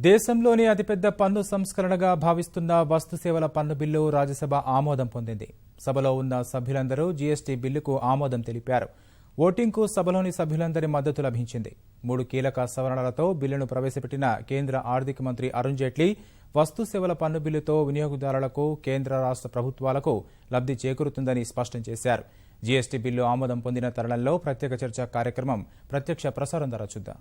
దేశంలోని అతిపెద్ద పన్ను సంస్కరణగా భావిస్తున్న వస్తు సేవల పన్ను బిల్లు రాజ్యసభ ఆమోదం పొందింది. సభలో ఉన్న సభ్యులందరూ జీఎస్టీ బిల్లుకు ఆమోదం తెలిపారు. ఓటింగ్కు సభలోని సభ్యులందరి మద్దతు లభించింది. 3 కీలక సవరణలతో బిల్లును ప్రవేశపెట్టిన కేంద్ర ఆర్థిక మంత్రి అరుణ్ జైట్లీ వస్తు సేవల పన్ను బిల్లుతో వినియోగదారులకు, కేంద్ర రాష్ట్ర ప్రభుత్వాలకు లబ్ధి చేకూరుతుందని స్పష్టం చేశారు. జీఎస్టీ బిల్లు ఆమోదం పొందిన తరుణంలో ప్రత్యేక చర్చ కార్యక్రమం ప్రత్యక్ష ప్రసారం ద్వారా చూద్దాం.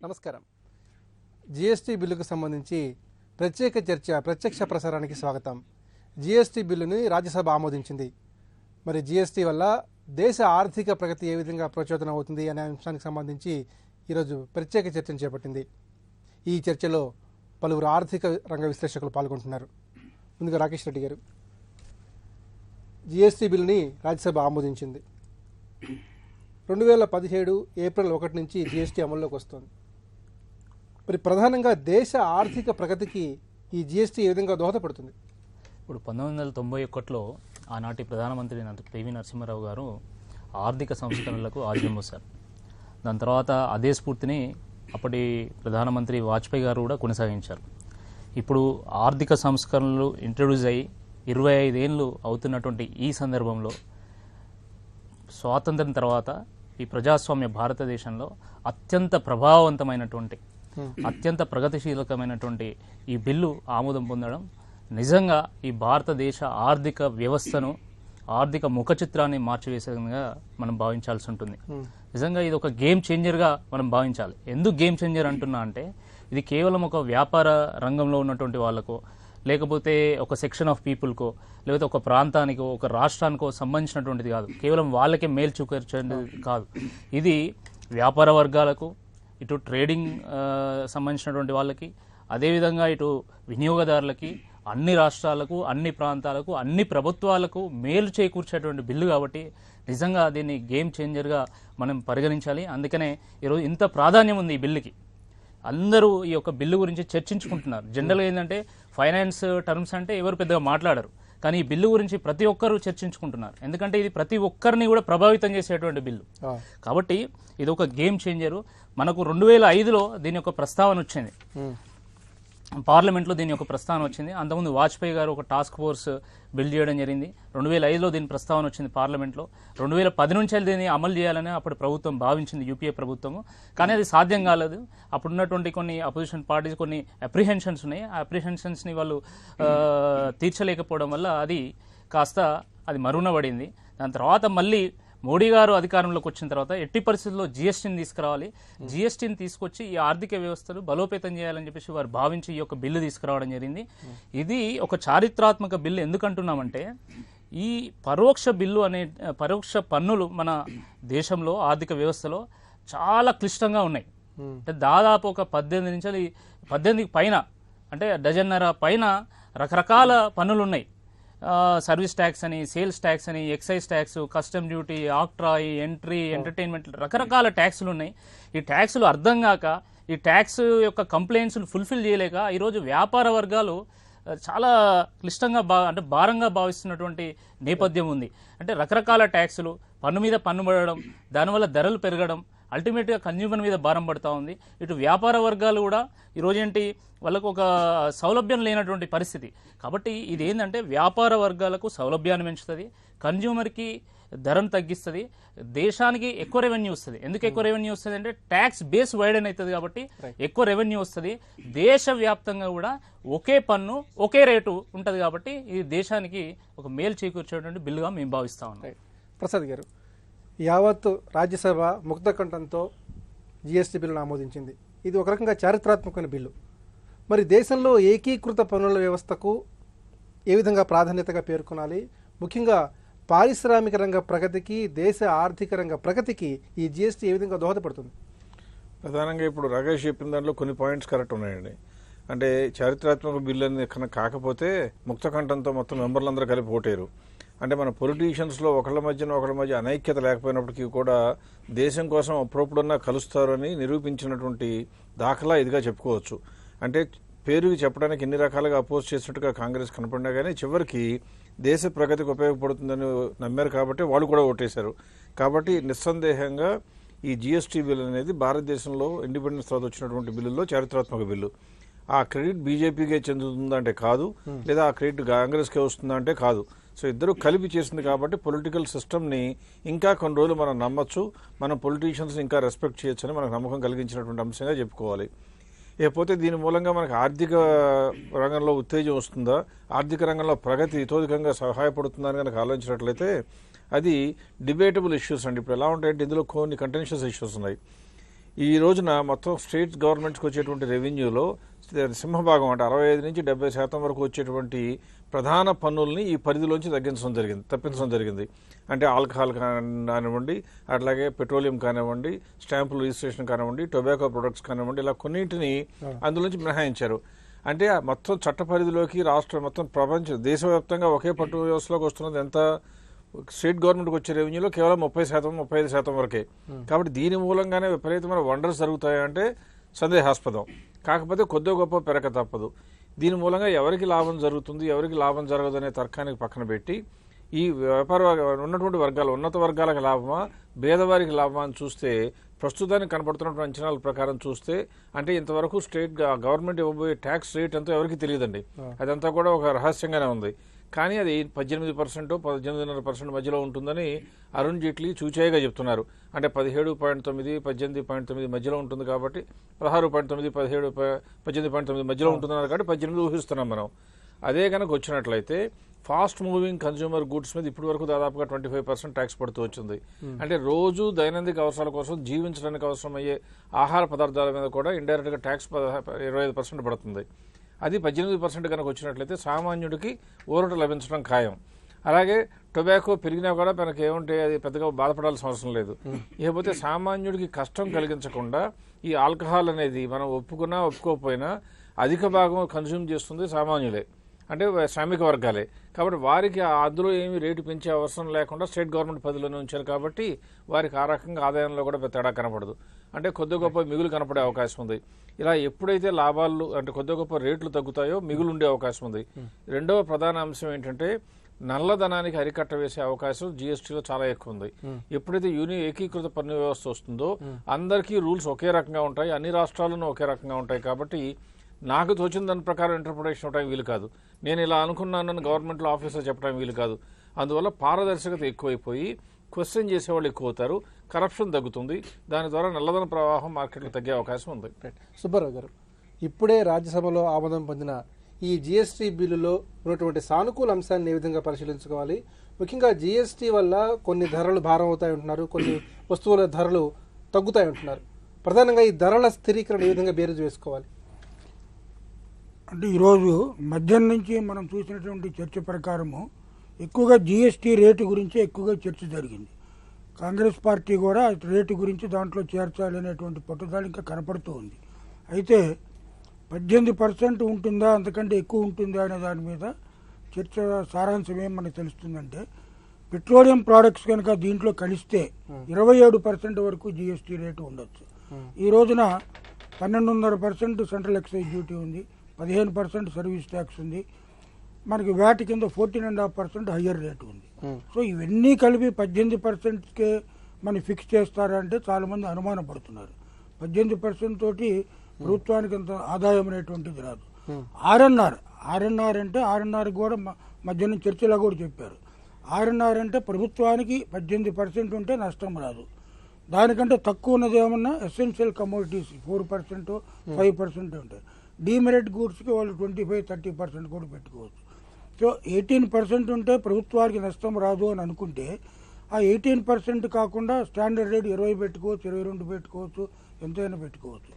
నమస్కారం. జీఎస్టీ బిల్లుకు సంబంధించి ప్రత్యేక చర్చ ప్రత్యక్ష ప్రసారానికి స్వాగతం. జీఎస్టీ బిల్లుని రాజ్యసభ ఆమోదించింది. మరి జీఎస్టీ వల్ల దేశ ఆర్థిక ప్రగతి ఏ విధంగా ప్రచోదనం అవుతుంది అనే అంశానికి సంబంధించి ఈరోజు ప్రత్యేక చర్చను చేపట్టింది. ఈ చర్చలో పలువురు ఆర్థిక రంగ విశ్లేషకులు పాల్గొంటున్నారు. ముందుగా రాకేష్ రెడ్డి గారు, జీఎస్టీ బిల్లుని రాజ్యసభ ఆమోదించింది. 2017 ఏప్రిల్ 1 నుంచి జీఎస్టీ అమల్లోకి వస్తుంది. మరి ప్రధానంగా దేశ ఆర్థిక ప్రగతికి ఈ జీఎస్టీ ఏ విధంగా దోహదపడుతుంది? ఇప్పుడు 1991లో ఆనాటి ప్రధానమంత్రి పివి నరసింహారావు గారు ఆర్థిక సంస్కరణలకు ఆజ్యం పోశారు. దాని తర్వాత అదే స్ఫూర్తిని అప్పటి ప్రధానమంత్రి వాజ్పేయి గారు కూడా కొనసాగించారు. ఇప్పుడు ఆర్థిక సంస్కరణలు ఇంట్రడ్యూస్ అయ్యి 25 ఏళ్ళు అవుతున్నటువంటి ఈ సందర్భంలో స్వాతంత్రం తర్వాత ఈ ప్రజాస్వామ్య భారతదేశంలో అత్యంత ప్రభావవంతమైనటువంటి, అత్యంత ప్రగతిశీలకమైనటువంటి ఈ బిల్లు ఆమోదం పొందడం నిజంగా ఈ భారతదేశ ఆర్థిక వ్యవస్థను, ఆర్థిక ముఖ చిత్రాన్ని మార్చివేసేందుగా మనం భావించాల్సి ఉంటుంది. నిజంగా ఇది ఒక గేమ్ చేంజర్గా మనం భావించాలి. ఎందుకు గేమ్ చేంజర్ అంటున్నా అంటే, ఇది కేవలం ఒక వ్యాపార రంగంలో ఉన్నటువంటి వాళ్ళకో, లేకపోతే ఒక సెక్షన్ ఆఫ్ పీపుల్కో, లేకపోతే ఒక ప్రాంతానికో, ఒక రాష్ట్రానికో సంబంధించినటువంటిది కాదు. కేవలం వాళ్ళకే మేలు చూపించేది కాదు. ఇది వ్యాపార వర్గాలకు, ఇటు ట్రేడింగ్ సంబంధించినటువంటి వాళ్ళకి, అదేవిధంగా ఇటు వినియోగదారులకి, అన్ని రాష్ట్రాలకు, అన్ని ప్రాంతాలకు, అన్ని ప్రభుత్వాలకు మేలు చేకూర్చేటువంటి బిల్లు కాబట్టి నిజంగా దీన్ని గేమ్ చేంజర్గా మనం పరిగణించాలి. అందుకనే ఈరోజు ఇంత ప్రాధాన్యం ఉంది ఈ బిల్లుకి. అందరూ ఈ యొక్క బిల్లు గురించి చర్చించుకుంటున్నారు. జనరల్గా ఏంటంటే ఫైనాన్స్ టర్మ్స్ అంటే ఎవరు పెద్దగా మాట్లాడరు, కానీ ఈ బిల్లు గురించి ప్రతి ఒక్కరూ చర్చించుకుంటున్నారు. ఎందుకంటే ఇది ప్రతి ఒక్కరిని కూడా ప్రభావితం చేసేటువంటి బిల్లు కాబట్టి ఇది ఒక గేమ్ చేంజరు. మనకు 2005లో దీని యొక్క ప్రస్తావన వచ్చింది, పార్లమెంట్లో దీని యొక్క ప్రస్తావన వచ్చింది. అంతకుముందు వాజ్పేయి గారు ఒక టాస్క్ ఫోర్స్ బిల్డ్ చేయడం జరిగింది. 2005లో దీని ప్రస్తావన వచ్చింది పార్లమెంట్లో. 2010 నుంచి దీన్ని అమలు చేయాలని అప్పుడు ప్రభుత్వం భావించింది, యూపీఏ ప్రభుత్వము. కానీ అది సాధ్యం కాలేదు. అప్పుడున్నటువంటి కొన్ని అపోజిషన్ పార్టీస్ కొన్ని అప్రిహెన్షన్స్ ఉన్నాయి. ఆ అప్రిహెన్షన్స్ని వాళ్ళు తీర్చలేకపోవడం వల్ల అది కాస్త మరుగున పడింది. దాని తర్వాత మళ్ళీ మోడీ గారు అధికారంలోకి వచ్చిన తర్వాత ఎట్టి పరిస్థితుల్లో జీఎస్టీని తీసుకురావాలి, జీఎస్టీని తీసుకొచ్చి ఈ ఆర్థిక వ్యవస్థను బలోపేతం చేయాలని చెప్పేసి వారు భావించి ఈ యొక్క బిల్లు తీసుకురావడం జరిగింది. ఇది ఒక చారిత్రాత్మక బిల్లు. ఎందుకంటున్నామంటే, ఈ పరోక్ష పన్నులు మన దేశంలో ఆర్థిక వ్యవస్థలో చాలా క్లిష్టంగా ఉన్నాయి. అంటే దాదాపు ఒక 18 పైన, అంటే డజన్నర పైన రకరకాల పన్నులు ఉన్నాయి. సర్వీస్ ట్యాక్స్ అని, సేల్స్ ట్యాక్స్ అని, excise tax, custom duty, octroi, entry, entertainment, రకరకాల ట్యాక్సులు ఉన్నాయి. ఈ ట్యాక్సులు అర్థం కాక, ఈ ట్యాక్స్ యొక్క కంప్లైంట్స్ను ఫుల్ఫిల్ చేయలేక ఈరోజు వ్యాపార వర్గాలు చాలా క్లిష్టంగా అంటే భారంగా భావిస్తున్నటువంటి నేపథ్యం ఉంది. అంటే రకరకాల ట్యాక్సులు, పన్ను మీద పన్ను పడడం, దానివల్ల ధరలు పెరగడం, అల్టిమేట్గా కన్జ్యూమర్ మీద భారం పడుతూ ఉంది. ఇటు వ్యాపార వర్గాలు కూడా ఈరోజేంటి వాళ్ళకు ఒక సౌలభ్యం లేనటువంటి పరిస్థితి. కాబట్టి ఇది ఏంటంటే వ్యాపార వర్గాలకు సౌలభ్యాన్ని పెంచుతుంది, కన్జ్యూమర్కి ధరను తగ్గిస్తుంది, దేశానికి ఎక్కువ రెవెన్యూ వస్తుంది. ఎందుకు ఎక్కువ రెవెన్యూ వస్తుంది అంటే ట్యాక్స్ బేస్ వైడెన్ అవుతుంది కాబట్టి ఎక్కువ రెవెన్యూ వస్తుంది. దేశవ్యాప్తంగా కూడా ఒకే పన్ను ఒకే రేటు ఉంటుంది కాబట్టి ఇది దేశానికి ఒక మేలు చేకూర్చేటువంటి బిల్లుగా మేము భావిస్తా ఉన్నాం. ప్రసాద్ గారు, యావత్ రాజ్యసభ ముక్త కంఠంతో జీఎస్టీ బిల్లును ఆమోదించింది. ఇది ఒక రకంగా చారిత్రాత్మకమైన బిల్లు. మరి దేశంలో ఏకీకృత పన్నుల వ్యవస్థకు ఏ విధంగా ప్రాధాన్యతగా పేర్కొనాలి? ముఖ్యంగా పారిశ్రామిక రంగ ప్రగతికి, దేశ ఆర్థిక రంగ ప్రగతికి ఈ జీఎస్టీ ఏ విధంగా దోహదపడుతుంది? ప్రధానంగా ఇప్పుడు రాకేష్ చెప్పిన దాంట్లో కొన్ని పాయింట్స్ కరెక్ట్ ఉన్నాయండి. అంటే చారిత్రాత్మక బిల్లు అనేది కాకపోతే ముక్తకంఠంతో మొత్తం మెంబర్లందరూ కలిపి ఓటేరు. అంటే మన పొలిటీషియన్స్లో ఒకళ్ళ మధ్య అనైక్యత లేకపోయినప్పటికీ కూడా దేశం కోసం అప్పుడప్పుడన్నా కలుస్తారని నిరూపించినటువంటి దాఖలా ఇదిగా చెప్పుకోవచ్చు. అంటే పేరుకి చెప్పడానికి ఎన్ని రకాలుగా అపోజ్ చేసినట్టుగా కాంగ్రెస్ కనపడినా కానీ చివరికి దేశ ప్రగతికి ఉపయోగపడుతుందని నమ్మారు కాబట్టి వాళ్ళు కూడా ఓటేశారు. కాబట్టి నిస్సందేహంగా ఈ జిఎస్టీ బిల్ అనేది భారతదేశంలో ఇండిపెండెన్స్ తర్వాత వచ్చినటువంటి బిల్లుల్లో చారిత్రాత్మక బిల్లు. ఆ క్రెడిట్ బీజేపీకే చెందుతుందా అంటే కాదు, లేదా ఆ క్రెడిట్ కాంగ్రెస్కే వస్తుందా అంటే కాదు. సో ఇద్దరు కలిపి చేసింది కాబట్టి పొలిటికల్ సిస్టమ్ని ఇంకా కొన్ని రోజులు మనం నమ్మచ్చు, మనం పొలిటీషియన్స్ని ఇంకా రెస్పెక్ట్ చేయొచ్చు అని మనకు నమ్మకం కలిగించినటువంటి అంశంగా చెప్పుకోవాలి. ఇకపోతే దీని మూలంగా మనకు ఆర్థిక రంగంలో ఉత్తేజం వస్తుందా, ఆర్థిక రంగంలో ప్రగతి ఇతోధికంగా సహాయపడుతుందని కనుక ఆలోచించినట్లయితే అది డిబేటబుల్ ఇష్యూస్ అండి. ఇప్పుడు ఎలా ఉంటాయంటే ఇందులో కొన్ని కంటెన్షియస్ ఇష్యూస్ ఉన్నాయి. ఈ రోజున మొత్తం స్టేట్ గవర్నమెంట్స్కి వచ్చేటువంటి రెవెన్యూలో సింహభాగం అంటే 65 నుంచి 70% వరకు వచ్చేటువంటి ప్రధాన పన్నుల్ని ఈ పరిధిలోంచి తప్పించడం జరిగింది. అంటే ఆల్కహాల్ కానివ్వండి, అట్లాగే పెట్రోలియం కానివ్వండి, స్టాంపుల్ రిజిస్ట్రేషన్ కానివ్వండి, టొబాకో ప్రొడక్ట్స్ కానివ్వండి, ఇలా కొన్నింటిని అందులోంచి మినహాయించారు. అంటే మొత్తం చట్ట పరిధిలోకి మొత్తం దేశవ్యాప్తంగా ఒకే పట్టు వ్యవస్థలోకి వస్తున్నది ఎంత? స్టేట్ గవర్నమెంట్కి వచ్చే రెవెన్యూలో కేవలం 30%, 35% వరకే. కాబట్టి దీని మూలంగానే విపరీతమైన వండర్స్ జరుగుతాయంటే సందేహాస్పదం. కాకపోతే కొద్ది గొప్ప పెరక తప్పదు. దీని మూలంగా ఎవరికి లాభం జరుగుతుంది, ఎవరికి లాభం జరగదు అనే తర్కానికి పక్కన పెట్టి ఈ ఉన్నటువంటి వర్గాలు, ఉన్నత వర్గాలకు లాభమా, పేదవారికి లాభమా అని చూస్తే ప్రస్తుతానికి కనపడుతున్నటువంటి అంచనాల ప్రకారం చూస్తే అంటే ఇంతవరకు స్టేట్ గవర్నమెంట్ ఇవ్వబోయే ట్యాక్స్ రేట్ ఎంతో ఎవరికి తెలియదండి. అదంతా కూడా ఒక రహస్యంగానే ఉంది. కానీ అది 18%, 18.5% మధ్యలో ఉంటుందని అరుణ్ జైట్లీ చూచేయగా చెప్తున్నారు. అంటే 17.9, 18.9 మధ్యలో ఉంటుంది కాబట్టి 16.9, 18.9 మధ్యలో ఉంటున్నారు కాబట్టి 18 ఊహిస్తున్నాం మనం. అదే కనుక వచ్చినట్లయితే ఫాస్ట్ మూవింగ్ కన్స్యూమర్ గుడ్స్ మీద ఇప్పటి వరకు దాదాపుగా 25% ట్యాక్స్ పడుతూ వచ్చింది. అంటే రోజు దైనందిక అవసరాల కోసం జీవించడానికి అవసరమయ్యే ఆహార పదార్థాల మీద కూడా ఇండైరెక్ట్ గా ట్యాక్స్ 25% పడుతుంది. అది 18% కనుక వచ్చినట్లయితే సామాన్యుడికి ఊరట లభించడం ఖాయం. అలాగే టొబాకో పెరిగినా కూడా మనకి ఏముంటే అది పెద్దగా బాధపడాల్సిన అవసరం లేదు. ఇకపోతే సామాన్యుడికి కష్టం కలిగించకుండా ఈ ఆల్కహాల్ అనేది మనం ఒప్పుకున్నా ఒప్పుకోకపోయినా అధిక భాగం కన్స్యూమ్ చేస్తుంది సామాన్యులే, అంటే శ్రామిక వర్గాలే. కాబట్టి వారికి అందులో ఏమి రేటు పెంచే అవసరం లేకుండా స్టేట్ గవర్నమెంట్ పరిధిలోనే ఉంచారు కాబట్టి వారికి ఆ రకంగా ఆదాయంలో కూడా తేడా కనపడదు. అంటే కొద్ది గొప్ప మిగులు కనపడే అవకాశం ఉంది. ఇలా ఎప్పుడైతే లాభాలు అంటే కొద్ది గొప్ప రేట్లు తగ్గుతాయో మిగులు ఉండే అవకాశం ఉంది. రెండవ ప్రధాన అంశం ఏంటంటే నల్లధనానికి అరికట్ట వేసే అవకాశం జీఎస్టీలో చాలా ఎక్కువ ఉంది. ఎప్పుడైతే ఏకీకృత పన్ను వ్యవస్థ వస్తుందో అందరికీ రూల్స్ ఒకే రకంగా ఉంటాయి, అన్ని రాష్ట్రాల్లోనూ ఒకే రకంగా ఉంటాయి. కాబట్టి నాకు తోచిన దాని ప్రకారం ఇంటర్ప్రిటేషన్ అవడానికి వీలు కాదు, నేను ఇలా అనుకున్నానని గవర్నమెంట్లో ఆఫీసర్ చెప్పడానికి వీలు కాదు. అందువల్ల పారదర్శకత ఎక్కువైపోయి క్వశ్చన్ చేసేవాళ్ళు ఎక్కువ అవుతారు, కరప్షన్ తగ్గుతుంది, దాని ద్వారా నల్లధన ప్రవాహం మార్కెట్లో తగ్గే అవకాశం ఉంది. సుబ్బారావు గారు, ఇప్పుడే రాజ్యసభలో ఆమోదం పొందిన ఈ జీఎస్టీ బిల్లులో ఉన్నటువంటి సానుకూల అంశాన్ని ఏ విధంగా పరిశీలించుకోవాలి? ముఖ్యంగా జీఎస్టీ వల్ల కొన్ని ధరలు భారం అవుతాయి అంటున్నారు, కొన్ని వస్తువుల ధరలు తగ్గుతాయి అంటున్నారు. ప్రధానంగా ఈ ధరల స్థిరీకరణ ఏ విధంగా బేరీజు వేసుకోవాలి? అంటే ఈరోజు మధ్యాహ్నం నుంచి మనం చూసినటువంటి చర్చ ప్రకారము ఎక్కువగా జీఎస్టీ రేటు గురించి ఎక్కువగా చర్చ జరిగింది. కాంగ్రెస్ పార్టీ కూడా రేటు గురించి దాంట్లో చేర్చాలి అనేటువంటి పట్టుదల ఇంకా కనపడుతూ ఉంది. అయితే 18% ఉంటుందా, అంతకంటే ఎక్కువ ఉంటుందా అనే దాని మీద చర్చ సారాంశం ఏం మనకు తెలుస్తుందంటే, పెట్రోలియం ప్రోడక్ట్స్ కనుక దీంట్లో కలిస్తే 27% వరకు జీఎస్టీ రేటు ఉండొచ్చు. ఈ రోజున 12.5% సెంట్రల్ ఎక్సైజ్ డ్యూటీ ఉంది, 15% సర్వీస్ ట్యాక్స్ ఉంది, మనకి వ్యాట్ కింద 14.5% హయ్యర్ రేటు ఉంది. సో ఇవన్నీ కలిపి 18%కే మనం ఫిక్స్ చేస్తారంటే చాలా మంది అనుమానం పడుతున్నారు. 18% తోటి ప్రభుత్వానికి అంత ఆదాయం అనేటువంటిది రాదు. ఆర్ఎన్ఆర్ అంటే ఆర్ఎన్ఆర్ కూడా మధ్యాహ్నం చర్చలో కూడా చెప్పారు. ఆర్ఎన్ఆర్ అంటే ప్రభుత్వానికి 18% ఉంటే నష్టం రాదు, దానికంటే తక్కువ ఉన్నది ఏమన్నా ఎసెన్షియల్ కమోడిటీస్ 4%, 5% ఉంటాయి. డీమెరిట్ గూడ్స్కి వాళ్ళు 25-30% కూడా పెట్టుకోవచ్చు. సో 18% ఉంటే ప్రభుత్వానికి నష్టం రాదు అని అనుకుంటే ఆ 18% కాకుండా స్టాండర్డ్ రేట్ 20 పెట్టుకోవచ్చు, 22 పెట్టుకోవచ్చు, ఎంతైనా పెట్టుకోవచ్చు.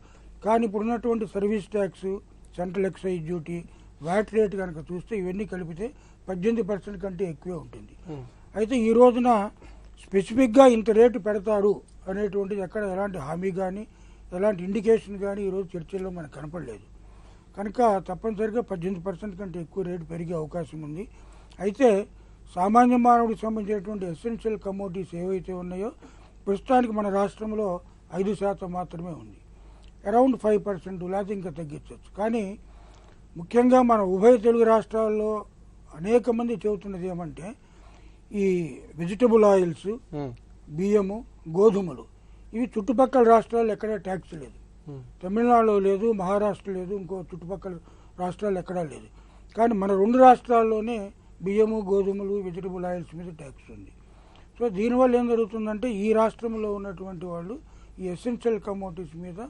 కానీ ఇప్పుడున్నటువంటి service tax, central excise duty, VAT rate కనుక చూస్తే ఇవన్నీ కలిపితే 18% కంటే ఎక్కువే ఉంటుంది. అయితే ఈ రోజున స్పెసిఫిక్గా ఇంత రేటు పెడతారు అనేటువంటిది ఎక్కడ ఎలాంటి హామీ కానీ ఎలాంటి ఇండికేషన్ కానీ ఈరోజు చర్చల్లో మనకు కనపడలేదు. కనుక తప్పనిసరిగా 18% కంటే ఎక్కువ రేటు పెరిగే అవకాశం ఉంది. అయితే సామాన్య మానవుడికి సంబంధించినటువంటి ఎసెన్షియల్ కమోడిటీస్ ఏవైతే ఉన్నాయో ప్రస్తుతానికి మన రాష్ట్రంలో 5% మాత్రమే ఉంది. అరౌండ్ 5% లేకపోతే ఇంకా తగ్గించవచ్చు. కానీ ముఖ్యంగా మన ఉభయ తెలుగు రాష్ట్రాల్లో అనేక మంది చెబుతున్నది ఏమంటే ఈ వెజిటబుల్ ఆయిల్స్, బియ్యము, గోధుమలు ఇవి చుట్టుపక్కల రాష్ట్రాల్లో ఎక్కడా ట్యాక్స్ లేదు. తమిళనాడులో లేదు, మహారాష్ట్ర లేదు, ఇంకో చుట్టుపక్కల రాష్ట్రాలు ఎక్కడా లేదు. కానీ మన 2 రాష్ట్రాల్లోనే బియ్యము, గోధుమలు, వెజిటబుల్ ఆయిల్స్ మీద ట్యాక్స్ ఉంది. సో దీనివల్ల ఏం జరుగుతుందంటే ఈ రాష్ట్రంలో ఉన్నటువంటి వాళ్ళు ఈ ఎసెన్షియల్ కమోడిటీస్ మీద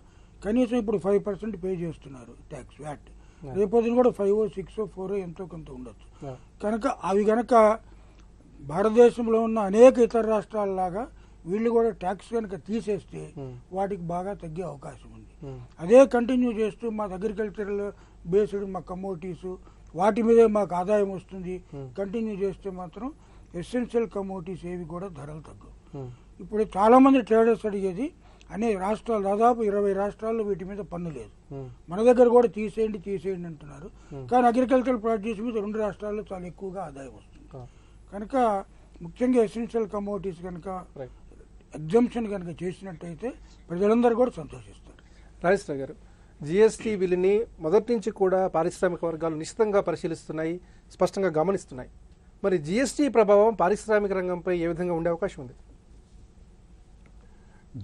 కనీసం ఇప్పుడు 5% పే చేస్తున్నారు ట్యాక్స్, వ్యాట్. రేపొద్దున కూడా 5, 6, 4 ఎంతో కొంత ఉండొచ్చు. కనుక అవి కనుక భారతదేశంలో ఉన్న అనేక ఇతర రాష్ట్రాలలాగా వీళ్ళు కూడా ట్యాక్స్ కనుక తీసేస్తే వాటికి బాగా తగ్గే అవకాశం ఉంది. అదే కంటిన్యూ చేస్తూ మా అగ్రికల్చరల్ బేస్డ్ మా కమోడిటీస్ వాటి మీదే మాకు ఆదాయం వస్తుంది కంటిన్యూ చేస్తే మాత్రం ఎసెన్షియల్ కమోడిటీస్ ఏవి కూడా ధరలు తగ్గవు. ఇప్పుడు చాలా మంది ట్రేడర్స్ అడిగేది అనేక రాష్ట్రాలు, దాదాపు 20 రాష్ట్రాల్లో వీటి మీద పన్ను లేదు. మన దగ్గర కూడా తీసేయండి అంటున్నారు. కానీ అగ్రికల్చరల్ ప్రొడ్యూస్ మీద 2 రాష్ట్రాల్లో చాలా ఎక్కువగా ఆదాయం వస్తుంది. కనుక ముఖ్యంగా ఎసెన్షియల్ కమోడిటీస్ కనుక ఎగ్జంప్షన్ కనుక చేసినట్టయితే ప్రజలందరూ కూడా సంతోషిస్తారు. రాజేశ్వర గారు, జిఎస్టీ బిల్లుని మొదటి నుంచి కూడా పారిశ్రామిక వర్గాలు నిశ్చితంగా పరిశీలిస్తున్నాయి, స్పష్టంగా గమనిస్తున్నాయి. మరి జిఎస్టీ ప్రభావం పారిశ్రామిక రంగంపై ఏ విధంగా ఉండే అవకాశం ఉంది?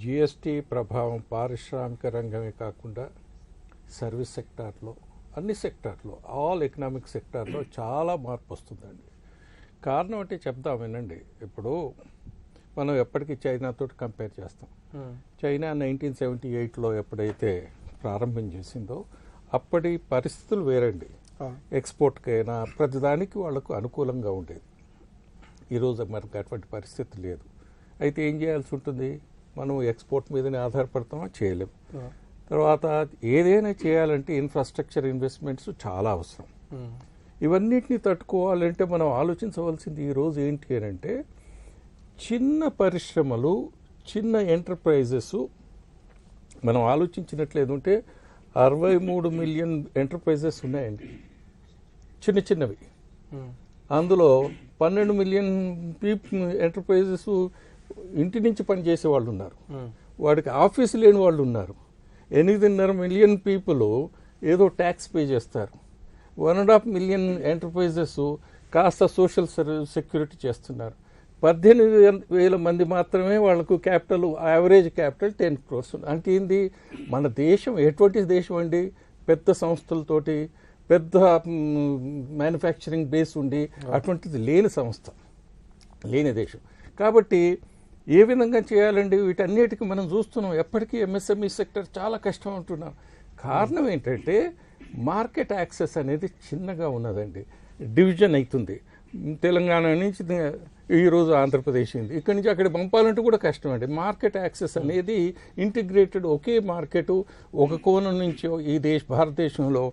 జిఎస్టీ ప్రభావం పారిశ్రామిక రంగమే కాకుండా సర్వీస్ సెక్టార్లో, అన్ని సెక్టార్లో, ఆల్ ఎకనామిక్ సెక్టార్లో చాలా మార్పు వస్తుందండి. కారణం అంటే చెప్దాం వినండి. ఇప్పుడు మనం ఎప్పటికీ చైనాతో కంపేర్ చేస్తాం. చైనా 1978లో ఎప్పుడైతే ప్రారంభం చేసిందో అప్పటి పరిస్థితులు వేరండి. ఎక్స్పోర్ట్కైనా ప్రతిదానికి వాళ్లకు అనుకూలంగా ఉండేది. ఈరోజు మనకు అటువంటి పరిస్థితి లేదు. అయితే ఏం చేయాల్సి ఉంటుంది? మనం ఎక్స్పోర్ట్ మీదనే ఆధారపడతామా? చేయలేము. తర్వాత ఏదైనా చేయాలంటే ఇన్ఫ్రాస్ట్రక్చర్ ఇన్వెస్ట్మెంట్స్ చాలా అవసరం. ఇవన్నిటిని తట్టుకోవాలంటే మనం ఆలోచించవలసింది ఈరోజు ఏంటి అంటే చిన్న పరిశ్రమలు, చిన్న ఎంటర్ప్రైజెస్ మనం ఆలోచించినట్లేదుంటే 63 మిలియన్ ఎంటర్ప్రైజెస్ ఉన్నాయండి చిన్న చిన్నవి. అందులో 12 మిలియన్ ఎంటర్ప్రైజెస్ ఇంటి నుంచి పనిచేసే వాళ్ళు ఉన్నారు, వాడికి ఆఫీసు లేని వాళ్ళు ఉన్నారు. 8.5 మిలియన్ పీపుల్ ఏదో ట్యాక్స్ పే చేస్తారు. 1.5 మిలియన్ ఎంటర్ప్రైజెస్ కాస్త సోషల్ సెక్యూరిటీ చేస్తున్నారు. 18,000 మంది మాత్రమే వాళ్ళకు క్యాపిటల్, యావరేజ్ క్యాపిటల్ 10 crores. అంటే ఏంది? మన దేశం ఎటువంటి దేశం అండి? పెద్ద సంస్థలతోటి, పెద్ద మ్యానుఫ్యాక్చరింగ్ బేస్ ఉండి అటువంటిది లేని సంస్థ, లేని దేశం. కాబట్టి ఏ విధంగా చేయాలండి? వీటన్నిటికీ మనం చూస్తున్నాం ఎప్పటికీ ఎంఎస్ఎంఈ సెక్టర్ చాలా కష్టం అంటున్నాం. కారణం ఏంటంటే మార్కెట్ యాక్సెస్ అనేది చిన్నగా ఉన్నదండి. డివిజన్ అవుతుంది. తెలంగాణ నుంచి ఈరోజు ఆంధ్రప్రదేశ్ ఉంది, ఇక్కడి నుంచి అక్కడ పంపాలంటే కూడా కష్టం అండి. మార్కెట్ యాక్సెస్ అనేది ఇంటిగ్రేటెడ్, ఒకే మార్కెట్ ఒక కోణం నుంచి ఈ భారతదేశంలో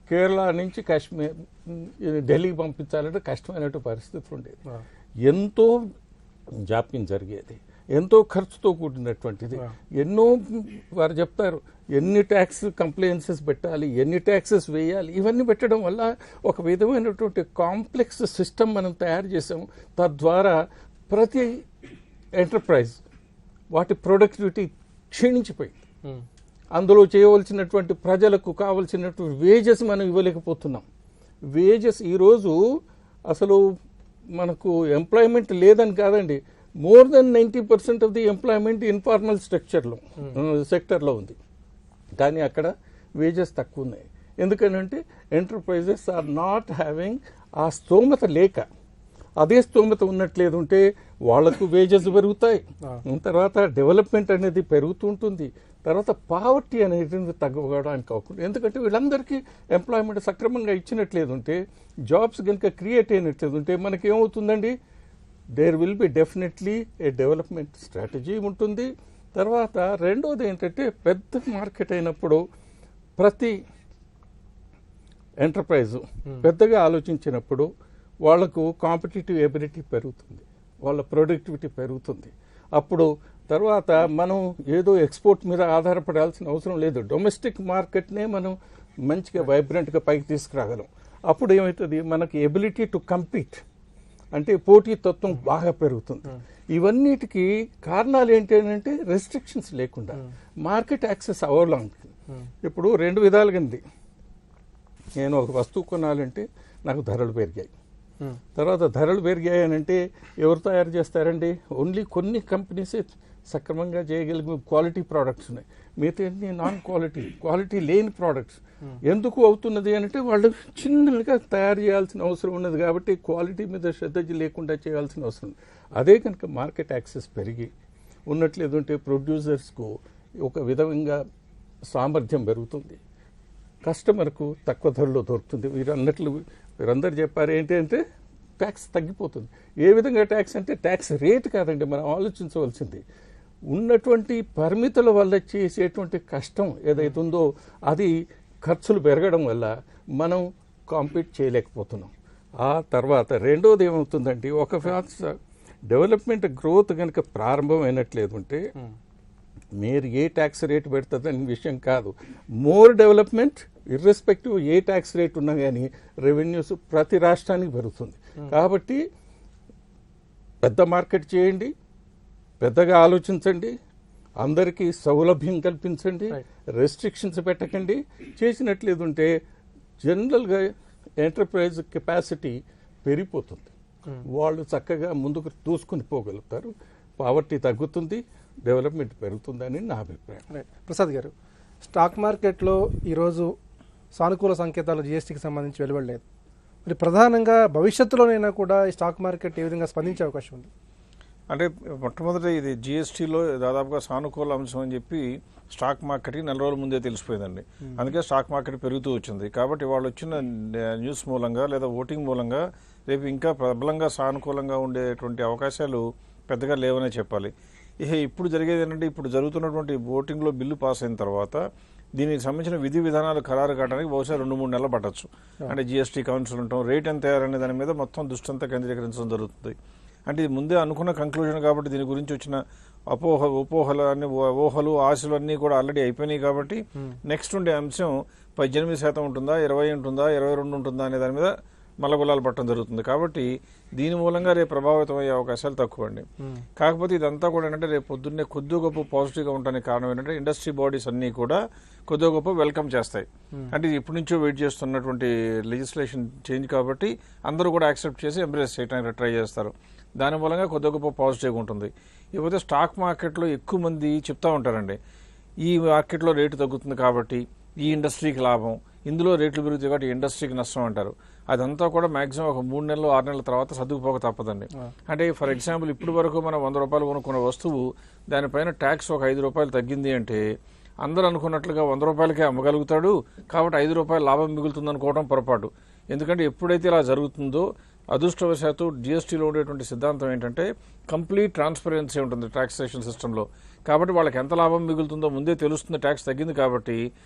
కేరళ నుంచి కాశ్మీర్, ఢిల్లీకి పంపించాలంటే కష్టమైనటువంటి పరిస్థితి ఉండేది. ఎంతో జాప్యం జరిగేది, ఎంతో ఖర్చుతో కూడినటువంటిది. ఎన్నో వారు చెప్తారు ఎన్ని ట్యాక్స్ కంప్లైన్సెస్ పెట్టాలి, ఎన్ని ట్యాక్సెస్ వేయాలి. ఇవన్నీ పెట్టడం వల్ల ఒక విధమైనటువంటి కాంప్లెక్స్ సిస్టమ్ మనం తయారు చేసాం. తద్వారా ప్రతి ఎంటర్ప్రైజ్ వాటి ప్రొడక్టివిటీ క్షీణించిపోయింది. అందులో చేయవలసినటువంటి ప్రజలకు కావలసినటువంటి వేజెస్ మనం ఇవ్వలేకపోతున్నాం. వేజెస్ ఈరోజు అసలు మనకు ఎంప్లాయ్మెంట్ లేదని కాదండి, more than 90% of the employment informal సెక్టర్లో ఉంది. కానీ అక్కడ వేజెస్ తక్కువ ఉన్నాయి. ఎందుకనంటే ఎంటర్ప్రైజెస్ ఆర్ నాట్ హ్యావింగ్ ఆ స్తోమత లేక. అదే స్తోమత ఉన్నట్లేదు ఉంటే వాళ్లకు వేజెస్ పెరుగుతాయి, తర్వాత డెవలప్మెంట్ అనేది పెరుగుతుంటుంది, తర్వాత పావర్టీ అనేది తగ్గడానికి అవకుండా. ఎందుకంటే వీళ్ళందరికీ ఎంప్లాయ్మెంట్ సక్రమంగా ఇచ్చినట్లేదు ఉంటే, జాబ్స్ కనుక క్రియేట్ అయినట్లేదు ఉంటే మనకేమవుతుందండి? There will be definitely a development strategy ఉంటుంది. తర్వాత రెండోది ఏంటంటే పెద్ద మార్కెట్ అయినప్పుడు ప్రతి ఎంటర్ప్రైజు పెద్దగా ఆలోచించినప్పుడు వాళ్లకు కాంపిటేటివ్ ఎబిలిటీ పెరుగుతుంది, వాళ్ళ ప్రొడక్టివిటీ పెరుగుతుంది. అప్పుడు తర్వాత మనం ఏదో ఎక్స్పోర్ట్ మీద ఆధారపడాల్సిన అవసరం లేదు. డొమెస్టిక్ మార్కెట్నే మనం మంచిగా వైబ్రెంట్గా పైకి తీసుకురాగలం. అప్పుడు ఏమవుతుంది, మనకి ఎబిలిటీ టు కంపీట్ అంటే పోటీతత్వం బాగా పెరుగుతుంది. ఇవన్నిటికీ కారణాలు ఏంటి అంటే రెస్ట్రిక్షన్స్ లేకుండా మార్కెట్ యాక్సెస్ అవ్వడం. ఇప్పుడు 2 విధాలుగా ఉంది. నేను ఒక వస్తువు కొనాలంటే నాకు ధరలు పెరిగాయి. తర్వాత ధరలు పెరిగాయి అని అంటే ఎవరు తయారు చేస్తారండి? ఓన్లీ కొన్ని కంపెనీసే సక్రమంగా చేయగలిగిన క్వాలిటీ ప్రోడక్ట్స్ ఉన్నాయి. మిగతా నాన్ క్వాలిటీ లేని ప్రోడక్ట్స్. ఎందుకు అవుతున్నది అంటే వాళ్ళు చిన్నగా తయారు చేయాల్సిన అవసరం ఉన్నది కాబట్టి క్వాలిటీ మీద శ్రద్ధ లేకుండా చేయాల్సిన అవసరం. అదే కనుక మార్కెట్ యాక్సెస్ పెరిగి ఉన్నట్లేదంటే ప్రొడ్యూసర్స్కు ఒక విధంగా సామర్థ్యం పెరుగుతుంది, కస్టమర్కు తక్కువ ధరలో దొరుకుతుంది. మీరందరూ చెప్పారు ఏంటి అంటే ట్యాక్స్ తగ్గిపోతుంది. ఏ విధంగా ట్యాక్స్ అంటే ట్యాక్స్ రేట్ కాదండి మనం ఆలోచించవలసింది. ఉన్నటువంటి పరిమితుల వల్ల చేసేటువంటి కష్టం ఏదైతే ఉందో అది ఖర్చులు పెరగడం వల్ల మనం కాంపీట్ చేయలేకపోతున్నాం. ఆ తర్వాత రెండోది ఏమవుతుందంటే ఒక డెవలప్మెంట్ గ్రోత్ కనుక ప్రారంభమైనట్లేదు అంటే మీరు ఏ ట్యాక్స్ రేట్ పెడుతుందని విషయం కాదు. మోర్ డెవలప్మెంట్ ఇర్రెస్పెక్టివ్ ఏ ట్యాక్స్ రేట్ ఉన్నా కానీ రెవెన్యూస్ ప్రతి రాష్ట్రానికి పెరుగుతుంది. కాబట్టి పెద్ద మార్కెట్ చేయండి, పెద్దగా ఆలోచించండి, అందరికీ సౌలభ్యం కల్పించండి, రెస్ట్రిక్షన్స్ పెట్టకండి. చేసినట్లేదుంటే జనరల్గా ఎంటర్ప్రైజ్ కెపాసిటీ పెరిగిపోతుంది. వాళ్ళు చక్కగా ముందుకు దూసుకుని పోగలుగుతారు, పావర్టీ తగ్గుతుంది, డెవలప్మెంట్ పెరుగుతుందని నా అభిప్రాయం. ప్రసాద్ గారు, స్టాక్ మార్కెట్లో ఈరోజు సానుకూల సంకేతాలు జీఎస్టీకి సంబంధించి వెలువడలేదు. మరి ప్రధానంగా భవిష్యత్తులోనైనా కూడా ఈ స్టాక్ మార్కెట్ ఏ విధంగా స్పందించే అవకాశం ఉంది? అంటే మొట్టమొదటి ఇది జీఎస్టీలో దాదాపుగా సానుకూల అంశం అని చెప్పి స్టాక్ మార్కెట్కి 4 రోజుల ముందే తెలిసిపోయిందండి. అందుకే స్టాక్ మార్కెట్ పెరుగుతూ వచ్చింది. కాబట్టి వాళ్ళు వచ్చిన న్యూస్ మూలంగా లేదా ఓటింగ్ మూలంగా రేపు ఇంకా ప్రబలంగా సానుకూలంగా ఉండేటువంటి అవకాశాలు పెద్దగా లేవనే చెప్పాలి. ఇప్పుడు జరిగేది ఏంటంటే ఇప్పుడు జరుగుతున్నటువంటి ఓటింగ్లో బిల్లు పాస్ అయిన తర్వాత దీనికి సంబంధించిన విధి విధానాలు ఖరారు కావడానికి బహుశా 2-3 నెలలు పట్టచ్చు. అంటే జీఎస్టీ కౌన్సిల్ ఉంటాం, రేట్ ఎంత తయారనే దాని మీద మొత్తం దృష్టి అంతా కేంద్రీకరించడం జరుగుతుంది. అంటే ఇది ముందే అనుకున్న కంక్లూజన్ కాబట్టి దీని గురించి వచ్చిన ఊహలు ఆశలు అన్నీ కూడా ఆల్రెడీ అయిపోయినాయి. కాబట్టి నెక్స్ట్ ఉండే అంశం 18% ఉంటుందా, 20 ఉంటుందా, 22 ఉంటుందా అనే దాని మీద మల్లగుల్లాలు పట్టడం జరుగుతుంది. కాబట్టి దీని మూలంగా రేపు ప్రభావితం అయ్యే అవకాశాలు తక్కువ అండి. కాకపోతే ఇదంతా కూడా ఏంటంటే రేపు పొద్దున్నే కొద్దిగా గొప్ప పాజిటివ్గా ఉండడానికి కారణం ఏంటంటే ఇండస్ట్రీ బాడీస్ అన్నీ కూడా కొద్దిగా గొప్ప వెల్కమ్ చేస్తాయి. అంటే ఇది ఇప్పటి నుంచో వెయిట్ చేస్తున్నటువంటి లెజిస్లేషన్ చేంజ్ కాబట్టి అందరూ కూడా యాక్సెప్ట్ చేసి ఎంబ్రేస్ చేయడానికి ట్రై చేస్తారు. దాని మూలంగా కొద్దిగా గొప్ప పాజిటివ్గా ఉంటుంది. ఇకపోతే స్టాక్ మార్కెట్లో ఎక్కువ మంది చెప్తా ఉంటారండి, ఈ మార్కెట్లో రేటు తగ్గుతుంది కాబట్టి ఈ ఇండస్ట్రీకి లాభం, ఇందులో రేట్లు పెరుగుతాయి కాబట్టి ఇండస్ట్రీకి నష్టం అంటారు. అదంతా కూడా మాక్సిమం ఒక 3 నెలలు 6 నెలల తర్వాత సర్దుకుపోక తప్పదండి. అంటే ఫర్ ఎగ్జాంపుల్ ఇప్పుడు వరకు మనం 100 రూపాయలు కొనుక్కున్న వస్తువు దానిపైన ట్యాక్స్ ఒక 5 రూపాయలు తగ్గింది అంటే అందరూ అనుకున్నట్లుగా 100 రూపాయలకే అమ్మగలుగుతాడు కాబట్టి 5 రూపాయలు లాభం మిగులుతుంది అనుకోవడం పొరపాటు. ఎందుకంటే ఎప్పుడైతే ఇలా జరుగుతుందో అదృష్టవశాత్తు జీఎస్టీలో ఉండేటువంటి సిద్ధాంతం ఏంటంటే కంప్లీట్ ట్రాన్స్పరెన్సీ ఉంటుంది టాక్సేషన్ సిస్టంలో. కాబట్టి వాళ్ళకి ఎంత లాభం మిగులుతుందో ముందే తెలుస్తుంది. ట్యాక్స్ తగ్గింది కాబట్టి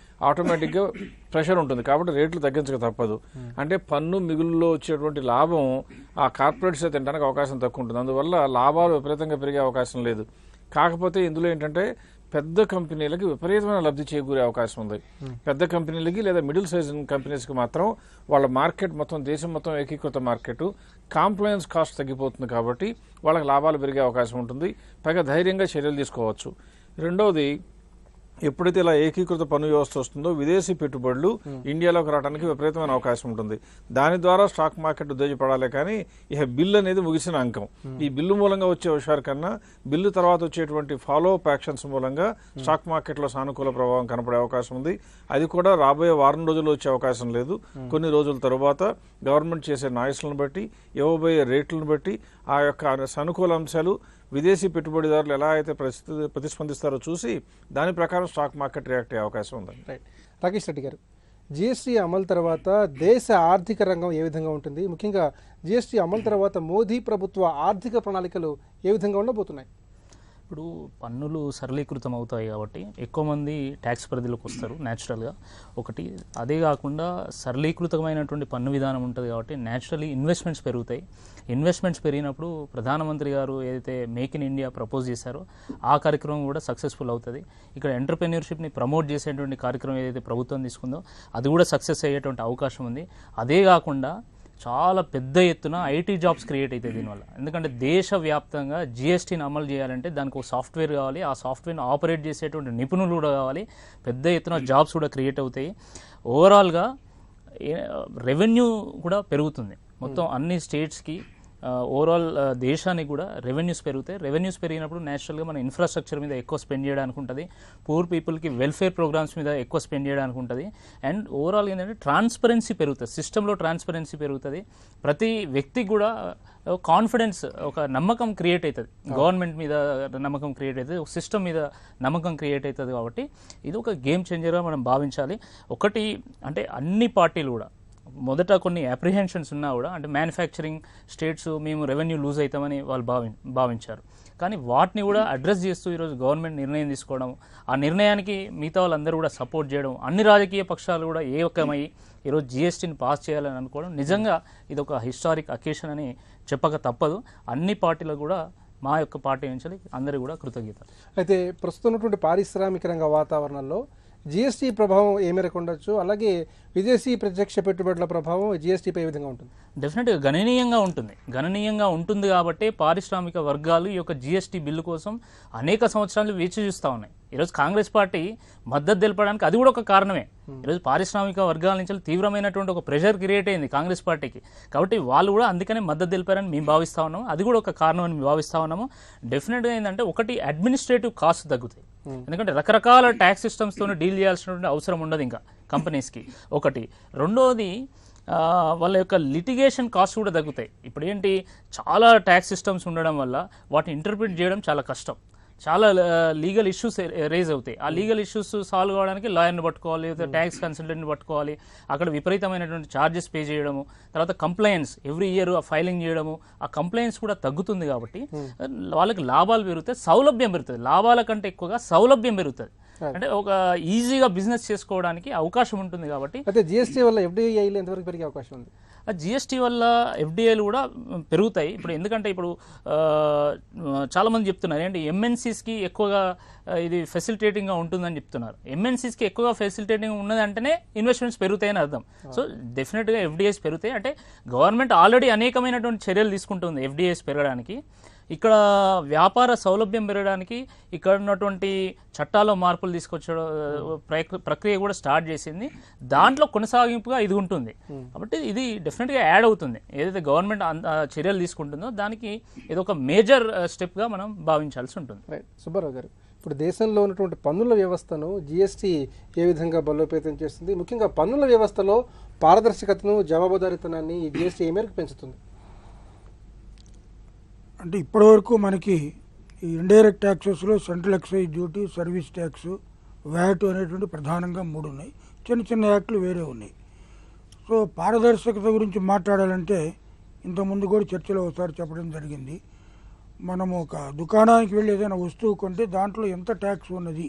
ఆటోమేటిక్గా ప్రెషర్ ఉంటుంది. కాబట్టి రేట్లు తగ్గించక తప్పదు. అంటే పన్ను మిగులులో వచ్చేటువంటి లాభం ఆ కార్పొరేట్స్ తినడానికి అవకాశం తక్కువ ఉంటుంది. అందువల్ల లాభాలు విపరీతంగా పెరిగే అవకాశం లేదు. కాకపోతే ఇందులో ఏంటంటే పెద్ద కంపెనీలకి విపరీతమైన లబ్ధి చేకూరే అవకాశం ఉంది. పెద్ద కంపెనీలకి లేదా మిడిల్ సైజ్ కంపెనీస్కి మాత్రం వాళ్ళ మార్కెట్ మొత్తం దేశం మొత్తం ఏకీకృత మార్కెట్, కాంప్లయన్స్ కాస్ట్ తగ్గిపోతుంది కాబట్టి వాళ్ళకి లాభాలు పెరిగే అవకాశం ఉంటుంది. పైగా ధైర్యంగా చర్యలు తీసుకోవచ్చు. రెండవది, ఎప్పుడైతే ఇలా ఏకీకృత పన్ను వ్యవస్థ వస్తుందో విదేశీ పెట్టుబడులు ఇండియాలోకి రావడానికి విపరీతమైన అవకాశం ఉంటుంది. దాని ద్వారా స్టాక్ మార్కెట్ ఉత్తేజపడాలి. కానీ ఇక బిల్లు అనేది ముగిసిన అంకం. ఈ బిల్లు మూలంగా వచ్చే హుషారు కన్నా బిల్లు తర్వాత వచ్చేటువంటి ఫాలో అప్ యాక్షన్స్ మూలంగా స్టాక్ మార్కెట్లో సానుకూల ప్రభావం కనపడే అవకాశం ఉంది. అది కూడా రాబోయే వారం రోజుల్లో వచ్చే అవకాశం లేదు. కొన్ని రోజుల తరువాత గవర్నమెంట్ చేసే నాయిస్లను బట్టి, ఇవ్వబోయే రేట్లను బట్టి ఆ యొక్క సానుకూల అంశాలు విదేశీ పెట్టుబడిదారులు ఎలా అయితే ప్రతిస్పందిస్తారో చూసి దాని ప్రకారం స్టాక్ మార్కెట్ రియాక్ట్ అయ్యే అవకాశం ఉంది. రైట్. రాకేష్ రెడ్డి గారు, జీఎస్టీ అమలు తర్వాత దేశ ఆర్థిక రంగం ఏ విధంగా ఉంటుంది? ముఖ్యంగా జీఎస్టీ అమలు తర్వాత మోదీ ప్రభుత్వ ఆర్థిక ప్రణాళికలు ఏ విధంగా ఉండబోతున్నాయి? ఇప్పుడు పన్నులు సరళీకృతం అవుతాయి కాబట్టి ఎక్కువ మంది ట్యాక్స్ పరిధిలోకి వస్తారు న్యాచురల్గా ఒకటి. అదే కాకుండా సరళీకృతమైనటువంటి పన్ను విధానం ఉంటుంది కాబట్టి న్యాచురల్లీ ఇన్వెస్ట్మెంట్స్ పెరుగుతాయి. ఇన్వెస్ట్మెంట్స్ పెరిగినప్పుడు ప్రధానమంత్రి గారు ఏదైతే మేక్ ఇన్ ఇండియా ప్రపోజ్ చేశారో ఆ కార్యక్రమం కూడా సక్సెస్ఫుల్ అవుతుంది. ఇక్కడ ఎంటర్‌ప్రెన్యూర్‌షిప్ని ప్రమోట్ చేసేటువంటి కార్యక్రమం ఏదైతే ప్రభుత్వం తీసుకుందో అది కూడా సక్సెస్ అయ్యేటువంటి అవకాశం ఉంది. అదే కాకుండా చాలా పెద్ద ఎత్తున ఐటీ జాబ్స్ క్రియేట్ అవుతాయి దీనివల్ల. ఎందుకంటే దేశవ్యాప్తంగా జిఎస్టీని అమలు చేయాలంటే దానికి ఒక సాఫ్ట్వేర్ కావాలి, ఆ సాఫ్ట్వేర్ని ఆపరేట్ చేసేటువంటి నిపుణులు కూడా కావాలి, పెద్ద ఎత్తున జాబ్స్ కూడా క్రియేట్ అవుతాయి. ఓవరాల్గా రెవెన్యూ కూడా పెరుగుతుంది మొత్తం అన్ని స్టేట్స్కి. ఓవరాల్ దేశానికి కూడా రెవెన్యూస్ పెరుగుతాయి. రెవెన్యూస్ పెరిగినప్పుడు న్యాచురల్గా మన ఇన్ఫ్రాస్ట్రక్చర్ మీద ఎక్కువ స్పెండ్ చేయడానికి ఉంటుంది, పూర్ పీపుల్కి వెల్ఫేర్ ప్రోగ్రామ్స్ మీద ఎక్కువ స్పెండ్ చేయడానికి ఉంటుంది. అండ్ ఓవరాల్ ఏంటంటే ట్రాన్స్పరెన్సీ పెరుగుతుంది, సిస్టంలో ట్రాన్స్పరెన్సీ పెరుగుతుంది. ప్రతి వ్యక్తికి కూడా కాన్ఫిడెన్స్, ఒక నమ్మకం క్రియేట్ అవుతుంది, గవర్నమెంట్ మీద నమ్మకం క్రియేట్ అవుతుంది, ఒక సిస్టమ్ మీద నమ్మకం క్రియేట్ అవుతుంది. కాబట్టి ఇది ఒక గేమ్ చేంజర్గా మనం భావించాలి. ఒకటి అంటే అన్ని పార్టీలు కూడా మొదట కొన్ని అప్రిహెన్షన్స్ ఉన్నా కూడా, అంటే మ్యానుఫ్యాక్చరింగ్ స్టేట్స్ మేము రెవెన్యూ లూజ్ అవుతామని వాళ్ళు భావించారు. కానీ వాటిని కూడా అడ్రస్ చేస్తూ ఈరోజు గవర్నమెంట్ నిర్ణయం తీసుకోవడం, ఆ నిర్ణయానికి మిగతా వాళ్ళందరూ కూడా సపోర్ట్ చేయడం, అన్ని రాజకీయ పక్షాలు కూడా ఏకమై ఈరోజు జిఎస్టీని పాస్ చేయాలని అనుకోవడం నిజంగా ఇది ఒక హిస్టారిక్ అకేషన్ అని చెప్పక తప్పదు. అన్ని పార్టీలకు కూడా మా యొక్క పార్టీ నుంచి అందరూ కూడా కృతజ్ఞత. అయితే ప్రస్తుతం ఉన్నటువంటి పారిశ్రామిక రంగ వాతావరణంలో జిఎస్టీ ప్రభావం ఏ మేరకు ఉండొచ్చు, అలాగే విదేశీ ప్రత్యక్ష పెట్టుబడుల ప్రభావం జిఎస్టీపై ఏ విధంగా ఉంటుంది? డెఫినెట్గా గణనీయంగా ఉంటుంది కాబట్టి పారిశ్రామిక వర్గాలు ఈ యొక్క జిఎస్టీ బిల్లు కోసం అనేక సంవత్సరాలు వేచి చూస్తూ ఉన్నాయి. ఈరోజు కాంగ్రెస్ పార్టీ మద్దతు తెలపడానికి అది కూడా ఒక కారణమే. ఈరోజు పారిశ్రామిక వర్గాల నుంచి తీవ్రమైనటువంటి ఒక ప్రెషర్ క్రియేట్ అయింది కాంగ్రెస్ పార్టీకి. కాబట్టి వాళ్ళు కూడా అందుకనే మద్దతు తెలిపారని మేము భావిస్తా ఉన్నాము. అది కూడా ఒక కారణం అని మేము భావిస్తా ఉన్నాము. డెఫినెట్గా ఏంటంటే ఒకటి అడ్మినిస్ట్రేటివ్ కాస్ట్ తగ్గుతాయి, ఎందుకంటే రకరకాల ట్యాక్స్ సిస్టమ్స్తో డీల్ చేయాల్సినటువంటి అవసరం ఉండదు ఇంకా కంపెనీస్కి. ఒకటి. రెండోది వాళ్ళ యొక్క లిటిగేషన్ కాస్ట్ కూడా తగ్గుతాయి. ఇప్పుడు ఏంటి, చాలా ట్యాక్స్ సిస్టమ్స్ ఉండడం వల్ల వాటిని ఇంటర్ప్రిట్ చేయడం చాలా కష్టం, చాలా లీగల్ ఇష్యూస్ రేజ్ అవుతాయి. ఆ లీగల్ ఇష్యూస్ సాల్వ్ కావడానికి లాయర్ని పట్టుకోవాలి, లేదా ట్యాక్స్ కన్సల్టెంట్ని పట్టుకోవాలి, అక్కడ విపరీతమైనటువంటి ఛార్జెస్ పే చేయడము, తర్వాత కంప్లైంట్స్ ఎవ్రీ ఇయర్ ఫైలింగ్ చేయడము, ఆ కంప్లైంట్స్ కూడా తగ్గుతుంది. కాబట్టి వాళ్ళకి లాభాలు పెరుగుతాయి, సౌలభ్యం పెరుగుతుంది. లాభాల కంటే ఎక్కువగా సౌలభ్యం పెరుగుతుంది, అంటే ఒక ఈజీగా బిజినెస్ చేసుకోవడానికి అవకాశం ఉంటుంది. కాబట్టి అయితే జిఎస్టీ వల్ల ఎఫ్డీఐలు ఎంతవరకు పెరిగే అవకాశం ఉంది? జిఎస్టీ వల్ల ఎఫ్డీఐలు కూడా పెరుగుతాయి. ఇప్పుడు ఎందుకంటే ఇప్పుడు చాలామంది చెప్తున్నారు ఏంటి, ఎంఎన్సీస్కి ఎక్కువగా ఇది ఫెసిలిటేటింగ్గా ఉంటుందని చెప్తున్నారు. ఎంఎన్సీస్కి ఎక్కువగా ఫెసిలిటేటింగ్ ఉన్నదంటేనే ఇన్వెస్ట్మెంట్స్ పెరుగుతాయని అర్థం. సో డెఫినెట్గా ఎఫ్డీఐస్ పెరుగుతాయి. అంటే గవర్నమెంట్ ఆల్రెడీ అనేకమైనటువంటి చర్యలు తీసుకుంటుంది ఎఫ్డీఐస్ పెరగడానికి. ఇక్కడ వ్యాపార సౌలభ్యం పెరగడానికి ఇక్కడ ఉన్నటువంటి చట్టాల్లో మార్పులు తీసుకొచ్చడం ప్రక్రియ కూడా స్టార్ట్ చేసింది. దాంట్లో కొనసాగింపుగా ఇది ఉంటుంది. కాబట్టి ఇది డెఫినెట్గా యాడ్ అవుతుంది. ఏదైతే గవర్నమెంట్ చర్యలు తీసుకుంటుందో దానికి ఇది ఒక మేజర్ స్టెప్గా మనం భావించాల్సి ఉంటుంది. రైట్. సుబ్బారావు గారు, ఇప్పుడు దేశంలో ఉన్నటువంటి పన్నుల వ్యవస్థను జిఎస్టీ ఏ విధంగా బలోపేతం చేస్తుంది? ముఖ్యంగా పన్నుల వ్యవస్థలో పారదర్శకతను, జవాబుదారీతనాన్ని ఈ జిఎస్టీ ఏ మేరకు పెంచుతుంది? అంటే ఇప్పటివరకు మనకి ఈ ఇండైరెక్ట్ ట్యాక్సెస్లో central excise duty, service tax, VAT అనేటువంటి ప్రధానంగా 3 ఉన్నాయి. చిన్న చిన్న యాక్ట్లు వేరే ఉన్నాయి. సో పారదర్శకత గురించి మాట్లాడాలంటే ఇంతకుముందు కూడా చర్చలో ఒకసారి చెప్పడం జరిగింది. మనము ఒక దుకాణానికి వెళ్ళి ఏదైనా వస్తువు కొంటే దాంట్లో ఎంత ట్యాక్స్ ఉన్నది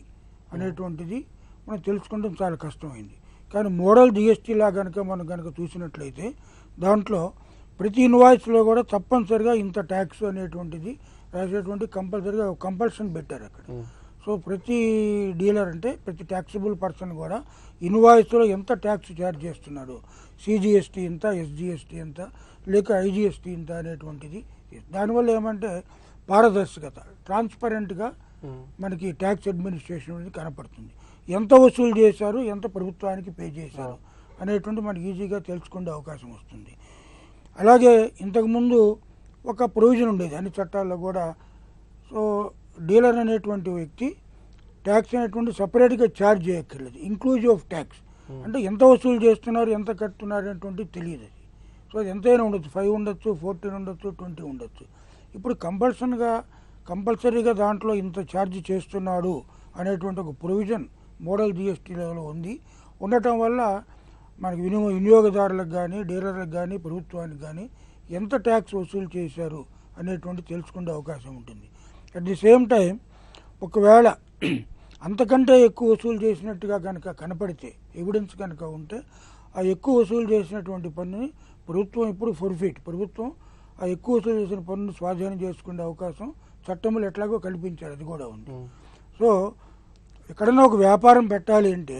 అనేటువంటిది మనం తెలుసుకోవడం చాలా కష్టమైంది. కానీ మోడల్ జిఎస్టీలా మనం కనుక చూసినట్లయితే దాంట్లో ప్రతి ఇన్వాయిస్లో కూడా తప్పనిసరిగా ఇంత ట్యాక్స్ అనేటువంటిది రాసేటువంటి కంపల్సరిగా కంపల్షన్ పెట్టారు అక్కడ. సో ప్రతి డీలర్ అంటే ప్రతి ట్యాక్సిబుల్ పర్సన్ కూడా ఇన్వాయిస్లో ఎంత ట్యాక్స్ ఛార్జ్ చేస్తున్నాడు, సిజిఎస్టీ ఎంత, ఎస్జిఎస్టీ ఎంత, లేక ఐజిఎస్టీ ఎంత అనేటువంటిది. దానివల్ల ఏమంటే పారదర్శకత, ట్రాన్స్పరెంట్గా మనకి ట్యాక్స్ అడ్మినిస్ట్రేషన్ అనేది కనపడుతుంది. ఎంత వసూలు చేశారు, ఎంత ప్రభుత్వానికి పే చేశారు అనేటువంటి మనకి ఈజీగా తెలుసుకునే అవకాశం వస్తుంది. అలాగే ఇంతకుముందు ఒక ప్రొవిజన్ ఉండేది అన్ని చట్టాల్లో కూడా. సో డీలర్ అనేటువంటి వ్యక్తి ట్యాక్స్ అనేటువంటి సపరేట్గా ఛార్జ్ చేయక్కర్లేదు, ఇంక్లూజివ్ ఆఫ్ ట్యాక్స్. అంటే ఎంత వసూలు చేస్తున్నారు, ఎంత కట్టున్నారు అనేటువంటిది తెలియదు అది. సో అది ఎంతైనా ఉండొచ్చు, 5 ఉండొచ్చు, 14 ఉండొచ్చు, 20 ఉండొచ్చు. ఇప్పుడు కంపల్సరీగా దాంట్లో ఇంత ఛార్జ్ చేస్తున్నాడు అనేటువంటి ఒక ప్రొవిజన్ మోడల్ జిఎస్టీ లెవెల్లో ఉండటం వల్ల మనకి వినియోగదారులకు కానీ, డీలర్లకు కానీ, ప్రభుత్వానికి కానీ ఎంత ట్యాక్స్ వసూలు చేశారు అనేటువంటి తెలుసుకునే అవకాశం ఉంటుంది. అట్ ది సేమ్ టైం ఒకవేళ అంతకంటే ఎక్కువ వసూలు చేసినట్టుగా కనుక కనపడితే, ఎవిడెన్స్ కనుక ఉంటే, ఆ ఎక్కువ వసూలు చేసినటువంటి పన్నుని ప్రభుత్వం ఇప్పుడు ఫోర్ఫిట్, ప్రభుత్వం ఆ ఎక్కువ వసూలు చేసిన పన్నును స్వాధీనం చేసుకునే అవకాశం చట్టంలో ఎట్లాగో కల్పించారు, అది కూడా ఉంది. సో ఎక్కడన్నా ఒక వ్యాపారం పెట్టాలి అంటే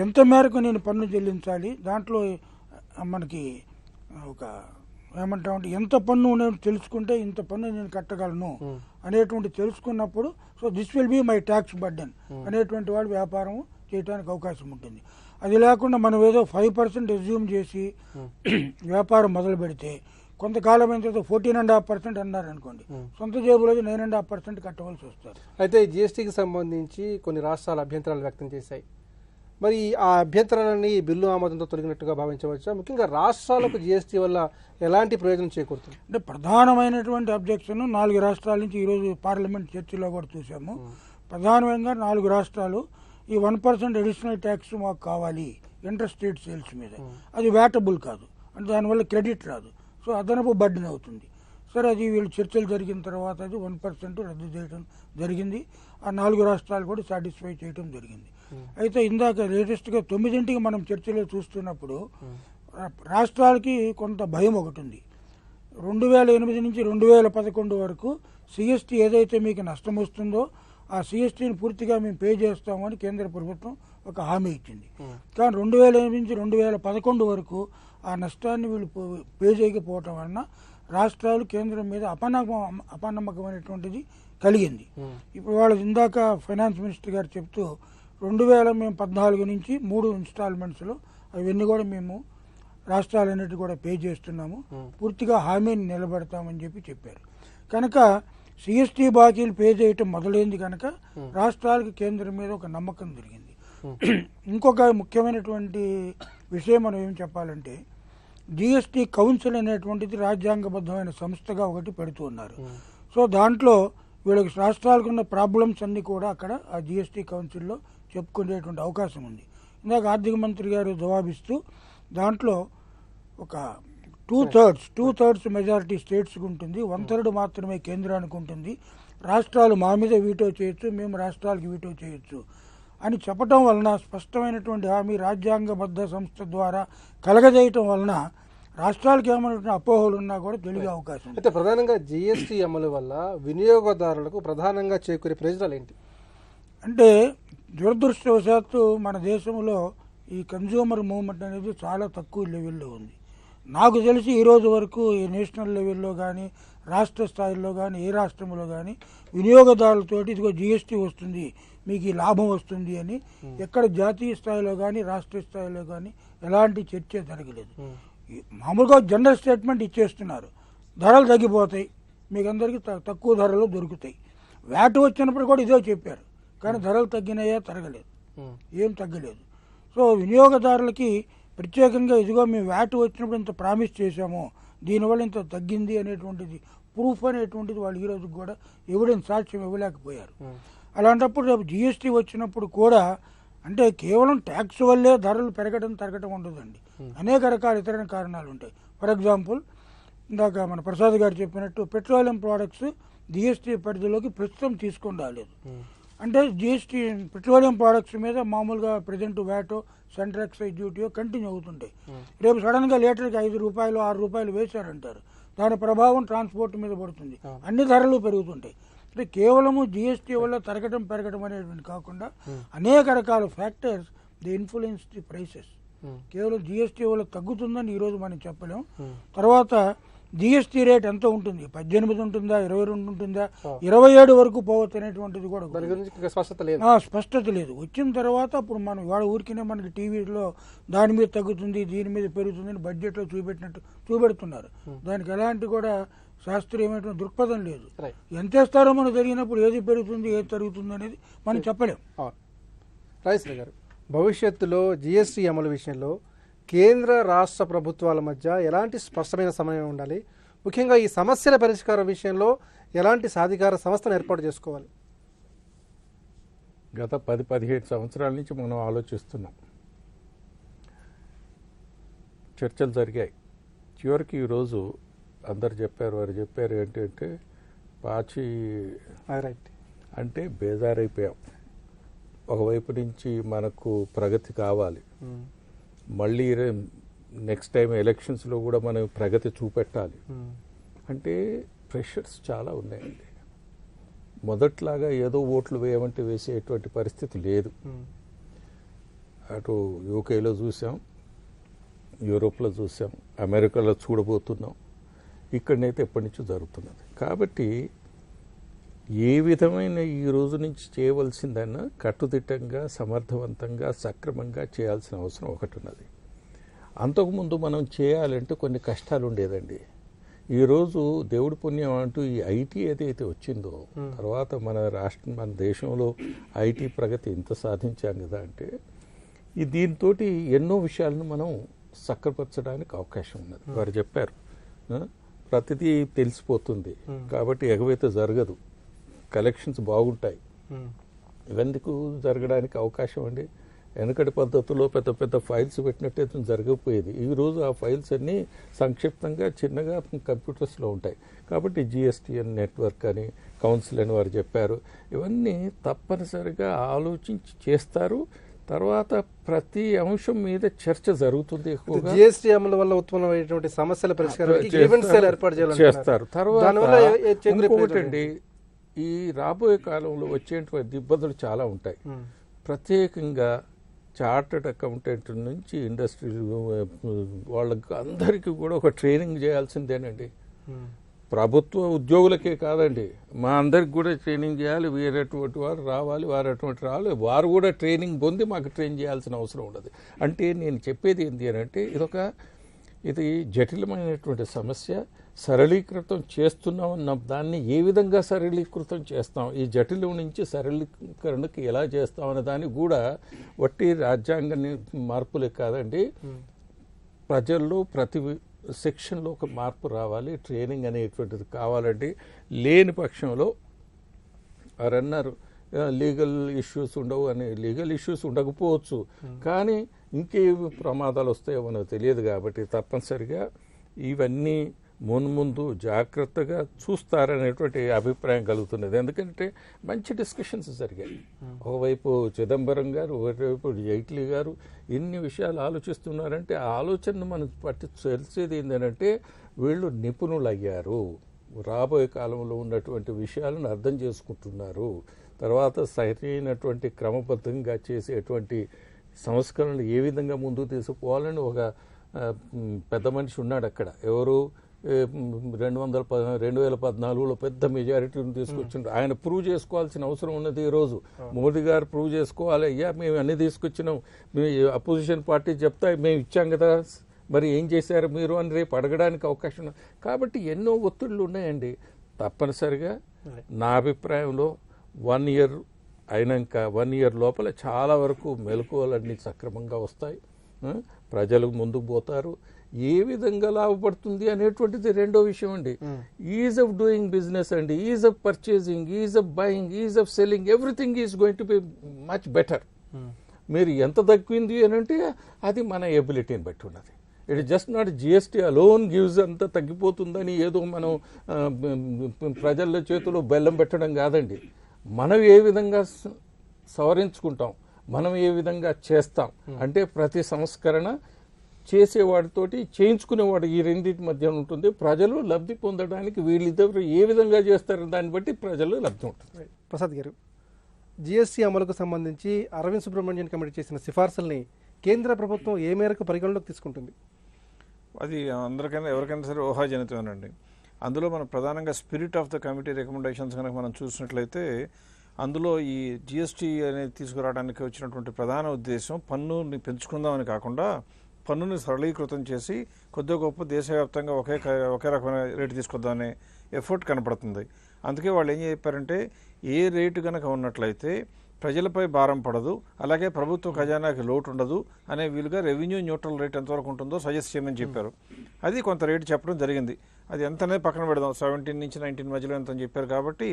ఎంత మేరకు నేను పన్ను చెల్లించాలి, దాంట్లో మనకి ఒక ఏమంటామంటే ఎంత పన్ను నేను తెలుసుకుంటే ఇంత పన్ను నేను కట్టగలను అనేటువంటి తెలుసుకున్నప్పుడు, so this will be my tax burden అనేటువంటి వాడు వ్యాపారం చేయడానికి అవకాశం ఉంటుంది. అది లేకుండా మనం ఏదో 5% అజ్యూమ్ చేసి వ్యాపారం మొదలు పెడితే కొంతకాలం అయిన తర్వాత 14.5% అన్నారు అనుకోండి, సొంత జేబులో 9.5% కట్టవలసి వస్తారు. అయితే జీఎస్టీకి సంబంధించి కొన్ని రాష్ట్రాలు అభ్యంతరాలు వ్యక్తం చేశాయి. మరి ఆ అభ్యంతరాలన్నీ బిల్లు ఆమోదంతో తొలగినట్టుగా భావించవచ్చా? ముఖ్యంగా రాష్ట్రాలకు జీఎస్టీ వల్ల ఎలాంటి ప్రయోజనం చేకూరుతుంది? అంటే ప్రధానమైనటువంటి అబ్జెక్షన్ 4 రాష్ట్రాల నుంచి ఈరోజు పార్లమెంట్ చర్చలో కూడా చూసాము. ప్రధానంగా 4 రాష్ట్రాలు ఈ 1% అడిషనల్ ట్యాక్స్ మాకు కావాలి ఇంటర్ స్టేట్ సేల్స్ మీద, అది వ్యాటబుల్ కాదు, అంటే దానివల్ల క్రెడిట్ రాదు, సో అదనపు బర్డెన్ అవుతుంది. సరే, అది వీళ్ళు చర్చలు జరిగిన తర్వాత అది 1% రద్దు చేయడం జరిగింది. ఆ 4 రాష్ట్రాలు కూడా సాటిస్ఫై చేయడం జరిగింది. అయితే ఇందాక లేటెస్ట్గా 9ంటికి మనం చర్చలో చూస్తున్నప్పుడు రాష్ట్రాలకి కొంత భయం ఒకటి ఉంది. 2008 నుంచి 2011 వరకు సిఎస్టీ ఏదైతే మీకు నష్టం వస్తుందో ఆ సిఎస్టీని పూర్తిగా మేము పే చేస్తామని కేంద్ర ప్రభుత్వం ఒక హామీ ఇచ్చింది. కానీ 2008 నుంచి 2011 వరకు ఆ నష్టాన్ని వీళ్ళు పే చేయకపోవటం వలన రాష్ట్రాలు కేంద్రం మీద అపనమ్మకమైనటువంటిది కలిగింది. ఇప్పుడు వాళ్ళు ఇందాక ఫైనాన్స్ మినిస్టర్ గారు చెప్తూ 2014 నుంచి 3 ఇన్స్టాల్మెంట్స్లో అవన్నీ కూడా మేము రాష్ట్రాలన్నిటి కూడా పే చేస్తున్నాము, పూర్తిగా హామీని నిలబెడతామని చెప్పారు. కనుక సిఎస్టీ బాకీలు పే చేయటం మొదలైంది కనుక రాష్ట్రాలకు కేంద్రం మీద ఒక నమ్మకం జరిగింది. ఇంకొక ముఖ్యమైనటువంటి విషయం మనం ఏం చెప్పాలంటే, జిఎస్టీ కౌన్సిల్ అనేటువంటిది రాజ్యాంగబద్ధమైన సంస్థగా ఒకటి పెడుతూ ఉన్నారు. సో దాంట్లో వీళ్ళకి రాష్ట్రాలకు ఉన్న ప్రాబ్లమ్స్ అన్నీ కూడా అక్కడ ఆ జిఎస్టీ కౌన్సిల్లో చెప్పుకునేటువంటి అవకాశం ఉంది. ఇందాక ఆర్థిక మంత్రి గారు జవాబిస్తూ దాంట్లో ఒక 2/3 మెజారిటీ స్టేట్స్కి ఉంటుంది, 1/3 మాత్రమే కేంద్రానికి ఉంటుంది. రాష్ట్రాలు మా మీద వీటో చేయొచ్చు, మేము రాష్ట్రాలకు వీటో చేయొచ్చు అని చెప్పటం వలన, స్పష్టమైనటువంటి హామీ రాజ్యాంగబద్ధ సంస్థ ద్వారా కలగజేయటం వలన రాష్ట్రాలకు ఏమైనా అపోహలు ఉన్నా కూడా తెలిగే అవకాశం ఉంది. అయితే ప్రధానంగా జిఎస్టీ అమలు వల్ల వినియోగదారులకు ప్రధానంగా చేకూరే ప్రయోజనాలు ఏంటి? అంటే దురదృష్టవశాత్తు మన దేశంలో ఈ కన్జ్యూమర్ మూవ్మెంట్ అనేది చాలా తక్కువ లెవెల్లో ఉంది. నాకు తెలిసి ఈరోజు వరకు ఈ నేషనల్ లెవెల్లో కానీ రాష్ట్ర స్థాయిలో కానీ ఏ రాష్ట్రంలో కానీ వినియోగదారులతోటి ఇదిగో జిఎస్టీ వస్తుంది, మీకు ఈ లాభం వస్తుంది అని ఎక్కడ జాతీయ స్థాయిలో కానీ రాష్ట్ర స్థాయిలో కానీ ఎలాంటి చర్చ జరగలేదు. మామూలుగా జనరల్ స్టేట్మెంట్ ఇచ్చేస్తున్నారు, ధరలు తగ్గిపోతాయి, మీకు అందరికీ తక్కువ ధరలు దొరుకుతాయి. వ్యాట్ వచ్చినప్పుడు కూడా ఇదే చెప్పారు, కానీ ధరలు తగ్గినాయా? తరగలేదు, ఏం తగ్గలేదు. సో వినియోగదారులకి ప్రత్యేకంగా ఇదిగో మేము వ్యాట్ వచ్చినప్పుడు ఇంత ప్రామిస్ చేశాము, దీనివల్ల ఇంత తగ్గింది అనేటువంటిది ప్రూఫ్ అనేటువంటిది వాళ్ళు ఈరోజు కూడా ఎవిడెన్స్ సాక్ష్యం ఇవ్వలేకపోయారు. అలాంటప్పుడు రేపు జిఎస్టీ వచ్చినప్పుడు కూడా అంటే కేవలం ట్యాక్స్ వల్లే ధరలు పెరగడం తరగటం ఉండదండి, అనేక రకాల ఇతర కారణాలు ఉంటాయి. ఫర్ ఎగ్జాంపుల్ ఇందాక మన ప్రసాద్ గారు చెప్పినట్టు పెట్రోలియం ప్రోడక్ట్స్ జిఎస్టీ పరిధిలోకి ప్రస్తుతం తీసుకొని రాలేదు. అంటే జిఎస్టీ పెట్రోలియం ప్రోడక్ట్స్ మీద మామూలుగా ప్రజెంట్ వ్యాటో సెంట్రల్ ఎక్సైజ్ డ్యూటీయో కంటిన్యూ అవుతుంటాయి. రేపు సడన్గా లీటర్కి 5 రూపాయలు 6 రూపాయలు వేశారంటారు, దాని ప్రభావం ట్రాన్స్పోర్ట్ మీద పడుతుంది, అన్ని ధరలు పెరుగుతుంటాయి. అంటే కేవలము జిఎస్టీ వల్ల పెరగడం అనేటువంటి కాకుండా అనేక రకాల factors the influence the prices. కేవలం జిఎస్టీ వల్ల తగ్గుతుందని ఈరోజు మనం చెప్పలేం. తర్వాత జిఎస్టీ రేట్ ఎంత ఉంటుంది, 18 ఉంటుందా, 22 ఉంటుందా, 27 వరకు పోవచ్చు అనేటువంటిది కూడా స్పష్టత లేదు. వచ్చిన తర్వాత అప్పుడు మనం వాళ్ళ ఊరికినే మనకి టీవీలో దాని మీద తగ్గుతుంది దీని మీద పెరుగుతుందని బడ్జెట్లో చూపెడుతున్నారు. దానికి ఎలాంటి కూడా శాస్త్రీయమైన దృక్పథం లేదు. ఎంత వేస్తారో మనకు జరిగినప్పుడు ఏది పెరుగుతుంది ఏది తరుగుతుంది అనేది మనం చెప్పలేం. రాజేశ్వరి గారు, భవిష్యత్తులో జిఎస్టీ అమలు విషయంలో కేంద్ర రాష్ట్ర ప్రభుత్వాల మధ్య ఎలాంటి స్పష్టమైన సమయం ఉండాలి? ముఖ్యంగా ఈ సమస్యల పరిష్కారం విషయంలో ఎలాంటి సాధికార సంస్థను ఏర్పాటు చేసుకోవాలి? గత 10-15 సంవత్సరాల నుంచి మనం ఆలోచిస్తున్నాం, చర్చలు జరిగాయి. చివరికి ఈరోజు అందరు చెప్పారు, వారు చెప్పారు ఏంటంటే పాచి రైట్. అంటే బేజారైపోయాం. ఒకవైపు నుంచి మనకు ప్రగతి కావాలి, మళ్ళీ నెక్స్ట్ టైం ఎలక్షన్స్లో కూడా మనం ప్రగతి చూపెట్టాలి అంటే ప్రెషర్స్ చాలా ఉన్నాయండి. మొదట్లాగా ఏదో ఓట్లు వేయమంటే వేసేటువంటి పరిస్థితి లేదు. అటు యూకేలో చూసాం, యూరోప్లో చూసాం, అమెరికాలో చూడబోతున్నాం, ఇక్కడనైతే ఎప్పటి నుంచో జరుగుతున్నది. కాబట్టి ఏ విధమైన ఈ రోజు నుంచి చేయవలసిందన్నా కట్టుదిట్టంగా, సమర్థవంతంగా, సక్రమంగా చేయాల్సిన అవసరం ఒకటి ఉన్నది. అంతకుముందు మనం చేయాలంటే కొన్ని కష్టాలు ఉండేదండి. ఈరోజు దేవుడి పుణ్యం అంటూ ఈ ఐటీ ఏదైతే వచ్చిందో, తర్వాత మన రాష్ట్రం, మన దేశంలో ఐటీ ప్రగతి ఇంత సాధించాం కదా అంటే దీంతో ఎన్నో విషయాలను మనం సక్రపరచడానికి అవకాశం ఉన్నది. వారు చెప్పారు ప్రతిదీ తెలిసిపోతుంది కాబట్టి ఎగవేత జరగదు, కలెక్షన్స్ బాగుంటాయి. ఇవెందుకు జరగడానికి అవకాశం అండి? వెనకటి పద్ధతిలో పెద్ద పెద్ద ఫైల్స్ పెట్టినట్టే జరగకపోయేది. ఈరోజు ఆ ఫైల్స్ అన్నీ సంక్షిప్తంగా చిన్నగా కంప్యూటర్స్లో ఉంటాయి. కాబట్టి జిఎస్టిఎన్ నెట్వర్క్ అని, కౌన్సిల్ అని వారు చెప్పారు. ఇవన్నీ తప్పనిసరిగా ఆలోచించి చేస్తారు. తర్వాత ప్రతి అంశం మీద చర్చ జరుగుతుంది. ఎక్కువగా జిఎస్టీ అమలు వల్ల ఉత్పన్నమైనటువంటి సమస్యల పరిష్కారం ఏర్పాటు చేస్తారు. తర్వాత ఇంకొకటండి, ఈ రాబోయే కాలంలో వచ్చేటువంటి ఇబ్బందులు చాలా ఉంటాయి. ప్రత్యేకంగా చార్టర్డ్ అకౌంటెంట్ నుంచి ఇండస్ట్రీ వాళ్ళకి అందరికీ కూడా ఒక ట్రైనింగ్ చేయాల్సిందేనండి. ప్రభుత్వ ఉద్యోగులకే కాదండి, మా అందరికి కూడా ట్రైనింగ్ చేయాలి. వేరేటువంటి వారు రావాలి, వారు అటువంటి రావాలి, వారు కూడా ట్రైనింగ్ పొంది మాకు ట్రైన్ చేయాల్సిన అవసరం ఉండదు. అంటే నేను చెప్పేది ఏంటి అని అంటే ఇది జటిలమైనటువంటి సమస్య. సరళీకృతం చేస్తున్నామన్న దాన్ని ఏ విధంగా సరళీకృతం చేస్తాం, ఈ జటిలం నుంచి సరళీకరణకి ఎలా చేస్తాం అనే దానికి కూడా వట్టి రాజ్యాంగ మార్పులే కాదండి, ప్రజల్లో ప్రతి సెక్షన్లో ఒక మార్పు రావాలి. ట్రైనింగ్ అనేటువంటిది కావాలండి. లేని పక్షంలో వారు అన్నారు లీగల్ ఇష్యూస్ ఉండవు అని. లీగల్ ఇష్యూస్ ఉండకపోవచ్చు, కానీ ఇంకే ప్రమాదాలు వస్తాయో మనకు తెలియదు. కాబట్టి తప్పనిసరిగా ఇవన్నీ ముందు జాగ్రత్తగా చూస్తారనేటువంటి అభిప్రాయం కలుగుతున్నది. ఎందుకంటే మంచి డిస్కషన్స్ జరిగాయి. ఒకవైపు చిదంబరం గారు, ఒకవైపు జైట్లీ గారు ఇన్ని విషయాలు ఆలోచిస్తున్నారంటే ఆ ఆలోచనను మనకు తెలిసేది ఏంటంటే వీళ్ళు నిపుణులు అయ్యారు, రాబోయే కాలంలో ఉన్నటువంటి విషయాలను అర్థం చేసుకుంటున్నారు. తర్వాత సరైనటువంటి క్రమబద్ధంగా చేసేటువంటి సంస్కరణలు ఏ విధంగా ముందుకు తీసుకుపోవాలని ఒక పెద్ద మనిషి ఉన్నాడు అక్కడ. ఎవరు 2014లో పెద్ద మెజారిటీని తీసుకొచ్చిండ్రు. ఆయన ప్రూవ్ చేసుకోవాల్సిన అవసరం ఉన్నది. ఈరోజు మోదీ గారు ప్రూవ్ చేసుకోవాలి, అయ్యా మేము అన్ని తీసుకొచ్చినాం, అపోజిషన్ పార్టీ చెప్తా మేము ఇచ్చాం కదా, మరి ఏం చేశారు మీరు అని రేపు అడగడానికి అవకాశం ఉంది. కాబట్టి ఎన్నో ఒత్తిళ్లు ఉన్నాయండి. తప్పనిసరిగా నా అభిప్రాయంలో 1 year అయినాక 1 year లోపల చాలా వరకు మెలకువలన్నీ సక్రమంగా వస్తాయి. ప్రజలు ముందుకు పోతారు. ఏ విధంగా లాభపడుతుంది అనేటువంటిది రెండో విషయం అండి. ఈజ్ ఆఫ్ డూయింగ్ బిజినెస్ అండి, is of purchasing, is of buying, is of selling, everything is going to be much better. మీరు ఎంత తగ్గింది అని అంటే అది మన ఎబిలిటీని బట్టి ఉన్నది. It just not GST alone gives అంతా తగ్గిపోతుందని ఏదో మనం ప్రజల చేతిలో బెల్లం పెట్టడం కాదండి. మనం ఏ విధంగా సవరించుకుంటాం, మనం ఏ విధంగా చేస్తాం అంటే ప్రతి సంస్కరణ చేసేవాడితోటి చేయించుకునేవాడు ఈ రెండింటి మధ్య ఉంటుంది. ప్రజలు లబ్ధి పొందడానికి వీళ్ళిద్దరు ఏ విధంగా చేస్తారో దాన్ని బట్టి ప్రజలు లబ్ధి ఉంటుంది. ప్రసాద్ గారు, జిఎస్టీ అమలుకు సంబంధించి అరవింద్ సుబ్రహ్మణ్యన్ కమిటీ చేసిన సిఫార్సుల్ని కేంద్ర ప్రభుత్వం ఏ మేరకు పరిగణలోకి తీసుకుంటుంది? అది అందరికైనా ఎవరికైనా సరే ఊహాజనితమేనండి. అందులో మనం ప్రధానంగా spirit of the committee recommendations కనుక మనం చూసినట్లయితే అందులో ఈ జిఎస్టీ అనేది తీసుకురావడానికి వచ్చినటువంటి ప్రధాన ఉద్దేశం పన్నుని పెంచుకుందామని కాకుండా పన్నుని సరళీకృతం చేసి కొద్ది గొప్ప దేశవ్యాప్తంగా ఒకే రకమైన రేటు తీసుకొద్దామనే ఎఫర్ట్ కనపడుతుంది. అందుకే వాళ్ళు ఏం చెప్పారంటే ఏ రేటు కనుక ఉన్నట్లయితే ప్రజలపై భారం పడదు, అలాగే ప్రభుత్వ ఖజానాకి లోటు ఉండదు అనే వీలుగా రెవెన్యూ న్యూట్రల్ రేట్ ఎంతవరకు ఉంటుందో సజెస్ట్ చేయమని చెప్పారు. అది కొంత రేటు చెప్పడం జరిగింది. అది ఎంతనే పక్కన పెడదాం, 17 నుంచి 19 మధ్యలో ఎంత అని చెప్పారు. కాబట్టి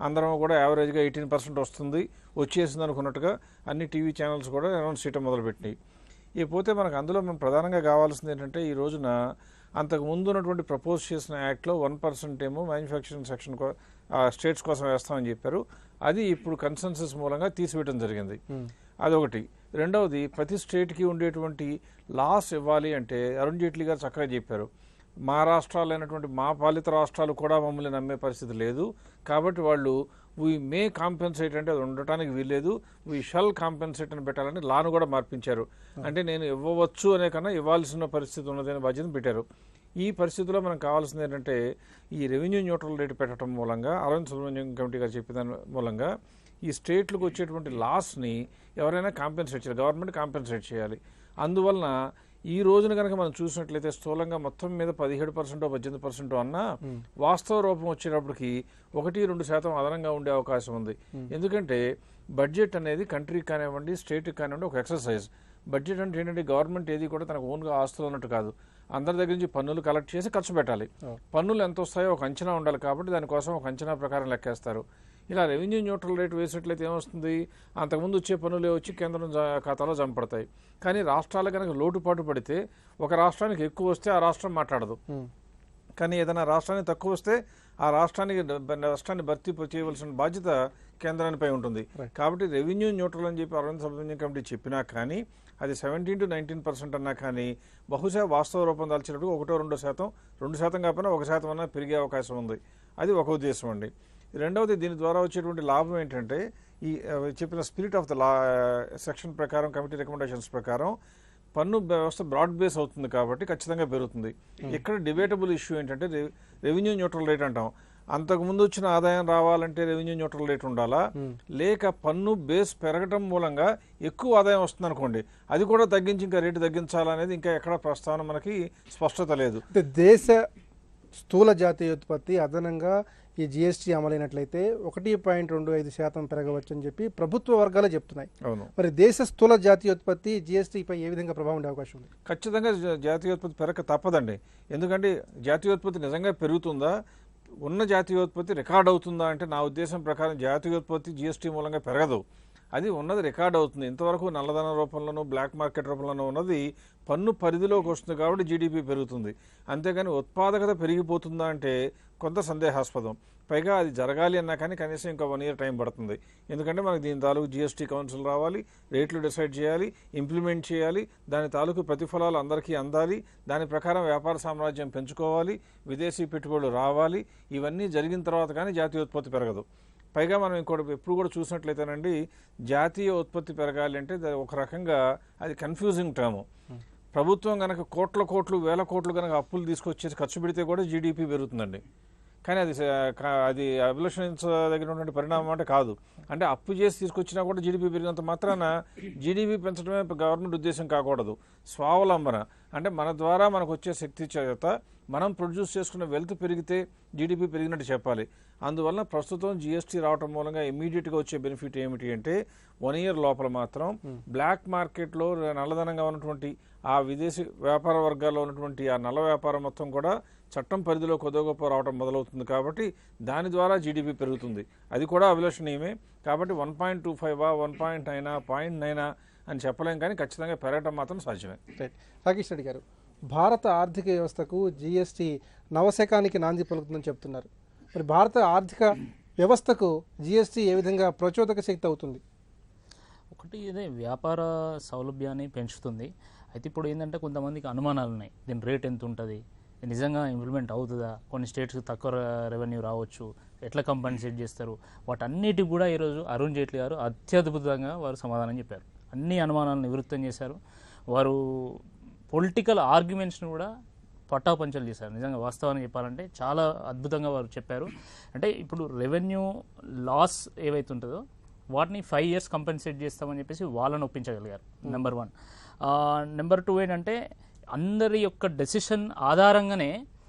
అందరం కూడా యావరేజ్గా 18% వస్తుంది, వచ్చేసింది అనుకున్నట్టుగా అన్ని టీవీ ఛానల్స్ కూడా అనౌన్స్ చేయడం మొదలుపెట్టినాయి. ఇకపోతే మనకు అందులో మనం ప్రధానంగా కావాల్సింది ఏంటంటే ఈ రోజున అంతకు ముందు ఉన్నటువంటి ప్రపోజ్ చేసిన యాక్ట్లో 1% ఏమో మ్యానుఫ్యాక్చరింగ్ సెక్షన్ స్టేట్స్ కోసం వేస్తామని చెప్పారు. అది ఇప్పుడు కన్సెన్సస్ మూలంగా తీసివేయడం జరిగింది. అదొకటి. రెండవది, ప్రతి స్టేట్కి ఉండేటువంటి లాస్ ఇవ్వాలి అంటే అరుణ్ జైట్లీ గారు చక్కగా చెప్పారు. మా రాష్ట్రాలు అయినటువంటి మా పాలిత రాష్ట్రాలు కూడా మమ్మల్ని నమ్మే పరిస్థితి లేదు, కాబట్టి వాళ్ళు వీ మే కాంపెన్సేట్ అంటే అది ఉండటానికి వీల్లేదు, వీ షల్ కాంపెన్సేట్ అని పెట్టాలని లాను కూడా మార్పించారు. అంటే నేను ఇవ్వవచ్చు అనే కన్నా ఇవ్వాల్సిన పరిస్థితి ఉన్నదనే బాధ్యత పెట్టారు. ఈ పరిస్థితిలో మనకు కావాల్సింది ఏంటంటే ఈ రెవెన్యూ న్యూట్రల్ రేట్ పెట్టడం మూలంగా అరవింద్ సుబ్రహ్మణ్యం కమిటీ గారు చెప్పిన మూలంగా ఈ స్టేట్లకు వచ్చేటువంటి లాస్ని ఎవరైనా కాంపెన్సేట్ చేయాలి, గవర్నమెంట్ కాంపెన్సేట్ చేయాలి. అందువలన ఈ రోజున కనుక మనం చూసినట్లయితే స్థూలంగా మొత్తం మీద 17% 18% అన్నా వాస్తవ రూపం వచ్చేటప్పటికి 1-2% అదనంగా ఉండే అవకాశం ఉంది. ఎందుకంటే బడ్జెట్ అనేది కంట్రీకి కానివ్వండి, స్టేట్కి కానివ్వండి ఒక ఎక్సర్సైజ్. బడ్జెట్ అంటే ఏంటంటే గవర్నమెంట్ ఏది కూడా తనకు ఓన్గా ఆస్తులు ఉన్నట్టు కాదు, అందరి దగ్గర నుంచి పన్నులు కలెక్ట్ చేసి ఖర్చు పెట్టాలి. పన్నులు ఎంత వస్తాయో ఒక అంచనా ఉండాలి, కాబట్టి దానికోసం ఒక అంచనా ప్రకారం లెక్కేస్తారు. ఇలా రెవెన్యూ న్యూట్రల్ రేట్ వేసినట్లయితే ఏమొస్తుంది, అంతకుముందు వచ్చే పన్నులే వచ్చి కేంద్రం ఖాతాలో జమ పడతాయి. కానీ రాష్ట్రాలు కనుక లోటుపాటు పడితే ఒక రాష్ట్రానికి ఎక్కువ వస్తే ఆ రాష్ట్రం మాట్లాడదు, కానీ ఏదైనా రాష్ట్రానికి తక్కువ వస్తే ఆ రాష్ట్రాన్ని భర్తీ చేయవలసిన బాధ్యత కేంద్రానిపై ఉంటుంది. కాబట్టి రెవెన్యూ న్యూట్రల్ అని చెప్పి అరవింద్ సుబ్రహ్మణ్యం కమిటీ చెప్పినా కానీ అది 17-19% అన్నా కానీ బహుశా వాస్తవ రూపం దాల్చినప్పుడు 1-2%, 2% కాకపోయినా 1% అన్నా పెరిగే అవకాశం ఉంది. అది ఒక ఉద్దేశం అండి. రెండవది, దీని ద్వారా వచ్చేటువంటి లాభం ఏంటంటే ఈ చెప్పిన spirit of the law section ప్రకారం, కమిటీ రికమెండేషన్స్ ప్రకారం పన్ను వ్యవస్థ బ్రాడ్ బేస్ అవుతుంది కాబట్టి ఖచ్చితంగా పెరుగుతుంది. ఇక్కడ డిబేటబుల్ ఇష్యూ ఏంటంటే రెవెన్యూ న్యూట్రల్ రేట్ అంటాం. అంతకుముందు వచ్చిన ఆదాయం రావాలంటే రెవెన్యూ న్యూట్రల్ రేట్ ఉండాలా, లేక పన్ను బేస్ పెరగటం మూలంగా ఎక్కువ ఆదాయం వస్తుంది అనుకోండి, అది కూడా తగ్గించి ఇంకా రేటు తగ్గించాలనేది ఇంకా ఎక్కడ ప్రస్తావన మనకి స్పష్టత లేదు. దేశ స్థూల జాతీయోత్పత్తి అదనంగా ఈ జీఎస్టీ అమలైనట్లయితే 1.25% పెరగవచ్చు అని చెప్పి ప్రభుత్వ వర్గాలే చెప్తున్నాయి. మరి దేశ స్థూల జాతీయోత్పత్తి జీఎస్టీపై ఏ విధంగా ప్రభావం ఉండే అవకాశం ఉంది? ఖచ్చితంగా జాతీయోత్పత్తి పెరగక తప్పదండి. ఎందుకంటే జాతీయోత్పత్తి నిజంగా పెరుగుతుందా, ఉన్న జాతీయోత్పత్తి రికార్డ్ అవుతుందా అంటే నా ఉద్దేశం ప్రకారం జాతీయోత్పత్తి జీఎస్టీ మూలంగా పెరగదు. అది ఉన్నది రికార్డ్ అవుతుంది. ఇంతవరకు నల్లధన రూపంలోనూ బ్లాక్ మార్కెట్ రూపంలోనూ ఉన్నది పన్ను పరిధిలోకి వస్తుంది కాబట్టి జీడిపి పెరుగుతుంది. అంతేగాని ఉత్పాదకత పెరిగిపోతుందా అంటే కొంత సందేహాస్పదం. పైగా అది జరగాలి అన్నా కానీ కనీసం ఇంకా 1 year టైం పడుతుంది. ఎందుకంటే మనకు దీని తాలూకు జీఎస్టీ కౌన్సిల్ రావాలి, రేట్లు డిసైడ్ చేయాలి, ఇంప్లిమెంట్ చేయాలి, దాని తాలూకు ప్రతిఫలాలు అందరికీ అందాలి, దాని ప్రకారం వ్యాపార సామ్రాజ్యం పెంచుకోవాలి, విదేశీ పెట్టుబడులు రావాలి. ఇవన్నీ జరిగిన తర్వాత కానీ జాతీయోత్పత్తి పెరగదు. పైగా మనం ఇంకోటి ఎప్పుడు కూడా చూసినట్లయితేనండి, జాతీయ ఉత్పత్తి పెరగాలి అంటే ఒక రకంగా అది కన్ఫ్యూజింగ్ టర్మ్. ప్రభుత్వం కనుక కోట్లు వేల కోట్లు కనుక అప్పులు తీసుకొచ్చేసి ఖర్చు పెడితే కూడా జీడిపి పెరుగుతుందండి. కానీ అది అభిలషించదగినటువంటి పరిణామం అంటే కాదు. అంటే అప్పు చేసి తీసుకొచ్చినా కూడా జీడిపి పెరిగినంత మాత్రాన జీడిపి పెంచడమే గవర్నమెంట్ ఉద్దేశం కాకూడదు. స్వావలంబన అంటే మన ద్వారా మనకు వచ్చే శక్తి చేత మనం ప్రొడ్యూస్ చేసుకున్న వెల్త్ పెరిగితే జీడిపి పెరిగినట్టు చెప్పాలి. అందువల్ల ప్రస్తుతం జీఎస్టీ రావడం మూలంగా ఇమీడియట్గా వచ్చే బెనిఫిట్ ఏమిటి అంటే 1 year లోపల మాత్రం బ్లాక్ మార్కెట్లో నల్లధనంగా ఉన్నటువంటి ఆ విదేశీ వ్యాపార వర్గాల్లో ఉన్నటువంటి ఆ నల్ల వ్యాపారం మొత్తం కూడా చట్టం పరిధిలో కొద్ది గొప్ప రావడం మొదలవుతుంది. కాబట్టి దాని ద్వారా జీడిపి పెరుగుతుంది. అది కూడా అభిలషణీయమే. కాబట్టి 1.25 1.9 0.9 అని చెప్పలేం, కానీ ఖచ్చితంగా పెరగడం మాత్రం సాధ్యమే. రాకేష్ రెడ్డి గారు, భారత ఆర్థిక వ్యవస్థకు జీఎస్టీ నవశకానికి నాంది పలుకుతుందని చెప్తున్నారు. మరి భారత ఆర్థిక వ్యవస్థకు జీఎస్టీ ఏ విధంగా ప్రచోదక శక్తి అవుతుంది? ఒకటి ఇదే వ్యాపార సౌలభ్యాన్ని పెంచుతుంది. అయితే ఇప్పుడు ఏంటంటే కొంతమందికి అనుమానాలు ఉన్నాయి, దీని రేట్ ఎంత ఉంటుంది, నిజంగా ఇంప్లిమెంట్ అవుతుందా, కొన్ని స్టేట్స్కి తక్కువ రెవెన్యూ రావచ్చు, ఎట్లా కంపెన్సేట్ చేస్తారు, వాటన్నిటికి కూడా ఈరోజు అరుణ్ జైట్లీ గారు అత్యద్భుతంగా వారు సమాధానం చెప్పారు. అన్ని అనుమానాలను నివృత్తం చేశారు. వారు పొలిటికల్ ఆర్గ్యుమెంట్స్ని కూడా పట్టాపంచలు చేశారు. నిజంగా వాస్తవాన్ని చెప్పాలంటే చాలా అద్భుతంగా వారు చెప్పారు. అంటే ఇప్పుడు రెవెన్యూ లాస్ ఏవైతే ఉంటుందో వాటిని 5 years కంపెన్సేట్ చేస్తామని చెప్పేసి వాళ్ళని ఒప్పించగలిగారు. నెంబర్ 1. నెంబర్ 2 ఏంటంటే అందరి యొక్క డెసిషన్ ఆధారంగానే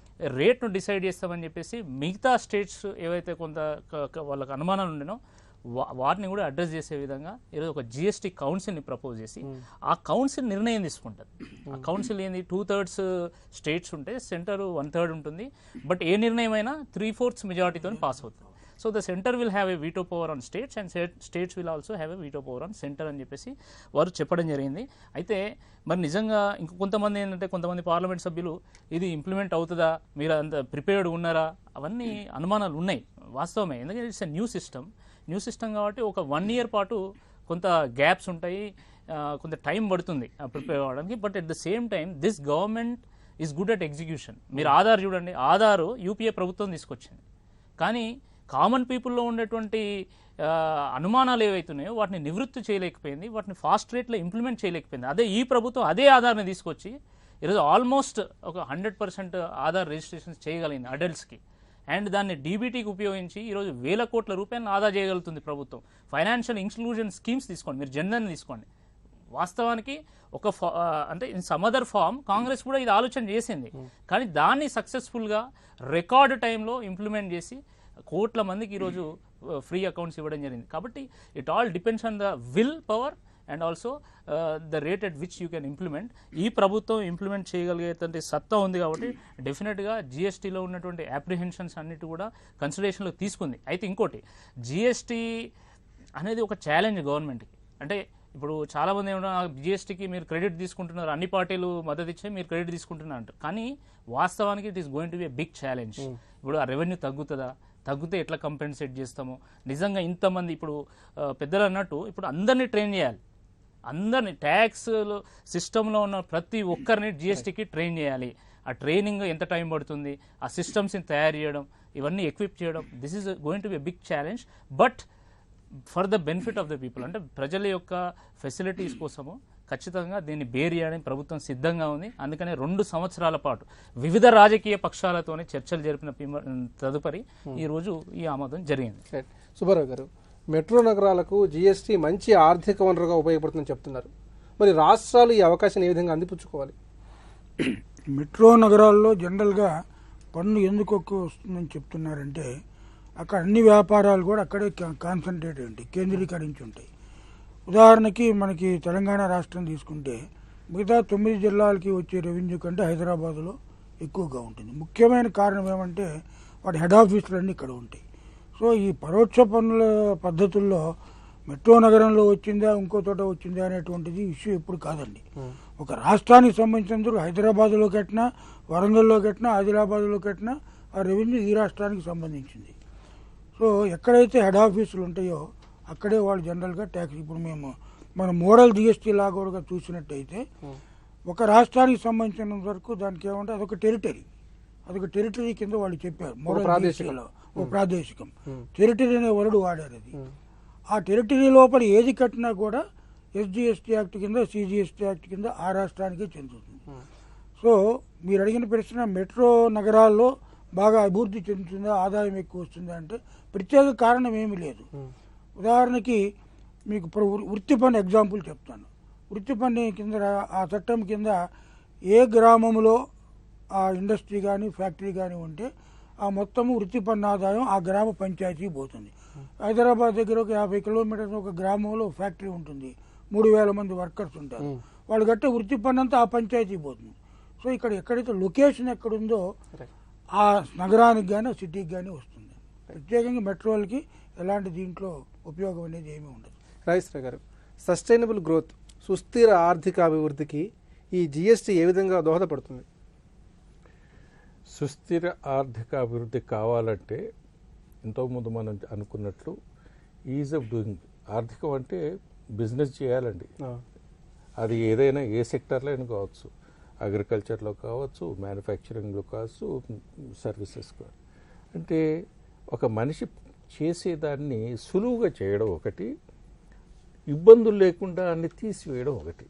రేట్ను డిసైడ్ చేస్తామని చెప్పేసి మిగతా స్టేట్స్ ఏవైతే కొంత వాళ్ళకి అనుమానాలు ఉండేనో వాటిని కూడా అడ్రస్ చేసే విధంగా ఈరోజు ఒక జిఎస్టీ కౌన్సిల్ని ప్రపోజ్ చేసి ఆ కౌన్సిల్ నిర్ణయం తీసుకుంటుంది. ఆ కౌన్సిల్ ఏంది, 2/3 స్టేట్స్ ఉంటే సెంటర్ 1/3 ఉంటుంది. బట్ ఏ నిర్ణయం అయినా 3/4 మెజారిటీతో పాస్ అవుతుంది. So the centre will have a veto power on states and states will also have a veto power on centre అని చెప్పేసి వారు చెప్పడం జరిగింది. అయితే మరి నిజంగా ఇంక కొంతమంది ఏంటంటే కొంతమంది పార్లమెంట్ సభ్యులు ఇది ఇంప్లిమెంట్ అవుతుందా, మీరు అంత ప్రిపేర్డ్ ఉన్నారా, అవన్నీ అనుమానాలు ఉన్నాయి వాస్తవమే, ఎందుకంటే ఇట్స్ న్యూ సిస్టమ్ కాబట్టి ఒక 1 year పాటు కొంత గ్యాప్స్ ఉంటాయి, కొంత టైం పడుతుంది ప్రిపేర్ అవ్వడానికి. But at the same time this government is good at execution. మీరు ఆధార్ చూడండి, ఆధార్ యూపీఏ ప్రభుత్వం తీసుకొచ్చింది, కానీ కామన్ పీపుల్లో ఉండేటువంటి అనుమానాలు ఏవైతున్నాయో వాటిని నివృత్తి చేయలేకపోయింది, వాటిని ఫాస్ట్ రేట్లో ఇంప్లిమెంట్ చేయలేకపోయింది. అదే ఈ ప్రభుత్వం అదే ఆధార్ని తీసుకొచ్చి ఈరోజు ఆల్మోస్ట్ ఒక 100% ఆధార్ రిజిస్ట్రేషన్స్ చేయగలిగింది అడల్ట్స్కి. అండ్ దాన్ని డీబీటీకి ఉపయోగించి ఈరోజు వేల కోట్ల రూపాయలను ఆదా చేయగలుగుతుంది ప్రభుత్వం. ఫైనాన్షియల్ ఇంక్లూజన్ స్కీమ్స్ తీసుకోండి, మీరు జన్ధన్ తీసుకోండి. వాస్తవానికి అంటే in some other form Congress కూడా ఇది ఆలోచన చేసింది, కానీ దాన్ని సక్సెస్ఫుల్గా రికార్డు టైంలో ఇంప్లిమెంట్ చేసి కోట్ల మందికి ఈరోజు ఫ్రీ అకౌంట్స్ ఇవ్వడం జరిగింది. కాబట్టి it all depends on the will power and also the rate at which you can implement. ఈ ప్రభుత్వం ఇంప్లిమెంట్ చేయగలిగేటువంటి సత్తా ఉంది కాబట్టి డెఫినెట్గా జిఎస్టీలో ఉన్నటువంటి అప్రిహెన్షన్స్ అన్నిటి కూడా కన్సిడరేషన్లో తీసుకుంది. అయితే ఇంకోటి, జిఎస్టీ అనేది ఒక ఛాలెంజ్ గవర్నమెంట్కి. అంటే ఇప్పుడు చాలామంది ఏమన్నా జిఎస్టీకి మీరు క్రెడిట్ తీసుకుంటున్నారు, అన్ని పార్టీలు మద్దతు ఇచ్చే మీరు క్రెడిట్ తీసుకుంటున్నారు అంటారు, కానీ వాస్తవానికి it is going to be a big challenge. ఇప్పుడు ఆ రెవెన్యూ తగ్గితే ఎట్లా కంపెన్సేట్ చేస్తాము? నిజంగా ఇంతమంది ఇప్పుడు పెద్దలు అన్నట్టు ఇప్పుడు అందరినీ ట్రైన్ చేయాలి, అందరినీ ట్యాక్స్ సిస్టంలో ఉన్న ప్రతి ఒక్కరిని జిఎస్టీకి ట్రైన్ చేయాలి. ఆ ట్రైనింగ్ ఎంత టైం పడుతుంది, ఆ సిస్టమ్స్ని తయారు చేయడం, ఇవన్నీ ఎక్విప్ చేయడం, this is going to be a big challenge. But for the benefit of the people, అంటే ప్రజల యొక్క ఫెసిలిటీస్ కోసము ఖచ్చితంగా దీన్ని బేర్ చేయడానికి ప్రభుత్వం సిద్ధంగా ఉంది. అందుకనే 2 సంవత్సరాల పాటు వివిధ రాజకీయ పక్షాలతోనే చర్చలు జరిపిన తదుపరి ఈ రోజు ఈ ఆమోదం జరిగింది. సుబ్బారావు గారు, మెట్రో నగరాలకు జీఎస్టీ మంచి ఆర్థిక వనరుగా ఉపయోగపడుతుందని చెప్తున్నారు. మరి రాష్ట్రాలు ఈ అవకాశాన్ని ఏ విధంగా అందిపుచ్చుకోవాలి? మెట్రో నగరాల్లో జనరల్గా పన్ను ఎందుకు ఎక్కువ వస్తుందని చెప్తున్నారంటే అక్కడ అన్ని వ్యాపారాలు కూడా అక్కడే కాన్సన్ట్రేట్ ఉంటాయి, కేంద్రీకరించి ఉంటాయి. ఉదాహరణకి మనకి తెలంగాణ రాష్ట్రం తీసుకుంటే మిగతా 9 జిల్లాలకి వచ్చే రెవెన్యూ కంటే హైదరాబాద్లో ఎక్కువగా ఉంటుంది. ముఖ్యమైన కారణం ఏమంటే వాటి హెడ్ ఆఫీసులన్నీ ఇక్కడ ఉంటాయి. సో ఈ పరోక్ష పన్నుల పద్ధతుల్లో మెట్రో నగరంలో వచ్చిందా ఇంకో చోట వచ్చిందా అనేటువంటిది ఇష్యూ ఎప్పుడు కాదండి. ఒక రాష్ట్రానికి సంబంధించినందుకు హైదరాబాద్లో కట్టినా, వరంగల్లో కట్టినా, ఆదిలాబాద్లో కట్టినా ఆ రెవెన్యూ ఈ రాష్ట్రానికి సంబంధించింది. సో ఎక్కడైతే హెడ్ ఆఫీసులు ఉంటాయో అక్కడే వాళ్ళు జనరల్గా ట్యాక్స్. ఇప్పుడు మన మోడల్ జిఎస్టీ లాగా కూడా చూసినట్టయితే ఒక రాష్ట్రానికి సంబంధించిన వరకు దానికి ఏమంటే అదొక టెరిటరీ కింద వాళ్ళు చెప్పారు. మోడల్ జిఎస్టీలో ఓ ప్రాదేశికం టెరిటరీ అనే వర్డ్ వాడారు. అది ఆ టెరిటరీ లోపల ఏది కట్టినా కూడా ఎస్జిఎస్టీ యాక్ట్ కింద, సిజిఎస్టీ యాక్ట్ కింద ఆ రాష్ట్రానికే చెందుతుంది. సో మీరు అడిగిన ప్రశ్న, మెట్రో నగరాల్లో బాగా అభివృద్ధి చెందుతుందా, ఆదాయం ఎక్కువ వస్తుందా అంటే ప్రత్యేక కారణం ఏమీ లేదు. ఉదాహరణకి మీకు వృత్తి పన్ను ఎగ్జాంపుల్ చెప్తాను. వృత్తి పన్ను కింద ఆ చట్టం కింద ఏ గ్రామంలో ఆ ఇండస్ట్రీ కానీ ఫ్యాక్టరీ కానీ ఉంటే ఆ మొత్తము వృత్తి పన్ను ఆదాయం ఆ గ్రామ పంచాయతీకి పోతుంది. హైదరాబాద్ దగ్గర ఒక 50 కిలోమీటర్స్ ఒక గ్రామంలో ఫ్యాక్టరీ ఉంటుంది, 3000 మంది వర్కర్స్ ఉంటారు, వాళ్ళు కట్టే వృత్తి పన్ను అంతా ఆ పంచాయతీకి పోతుంది. సో ఇక్కడ ఎక్కడైతే లొకేషన్ ఎక్కడుందో ఆ నగరానికి కానీ సిటీకి కానీ వస్తుంది. ప్రత్యేకంగా మెట్రోలకి ఎలాంటి దీంట్లో ఉపయోగం అనేది ఏమీ ఉండదు. రాజేశ్వర గారు, సస్టైనబుల్ గ్రోత్, సుస్థిర ఆర్థిక అభివృద్ధికి ఈ జిఎస్టీ ఏ విధంగా దోహదపడుతుంది? సుస్థిర ఆర్థిక అభివృద్ధి కావాలంటే ఇంతకుముందు మనం అనుకున్నట్లు ఈజ్ ఆఫ్ డూయింగ్. ఆర్థికం అంటే బిజినెస్ చేయాలండి. అది ఏదైనా ఏ సెక్టర్లో అయినా కావచ్చు, అగ్రికల్చర్లో కావచ్చు, మ్యానుఫ్యాక్చరింగ్లో కావచ్చు, సర్వీసెస్ కావచ్చు. అంటే ఒక మనిషి చేసేదాన్ని సులువుగా చేయడం ఒకటి, ఇబ్బందులు లేకుండా అన్ని తీసివేయడం ఒకటి.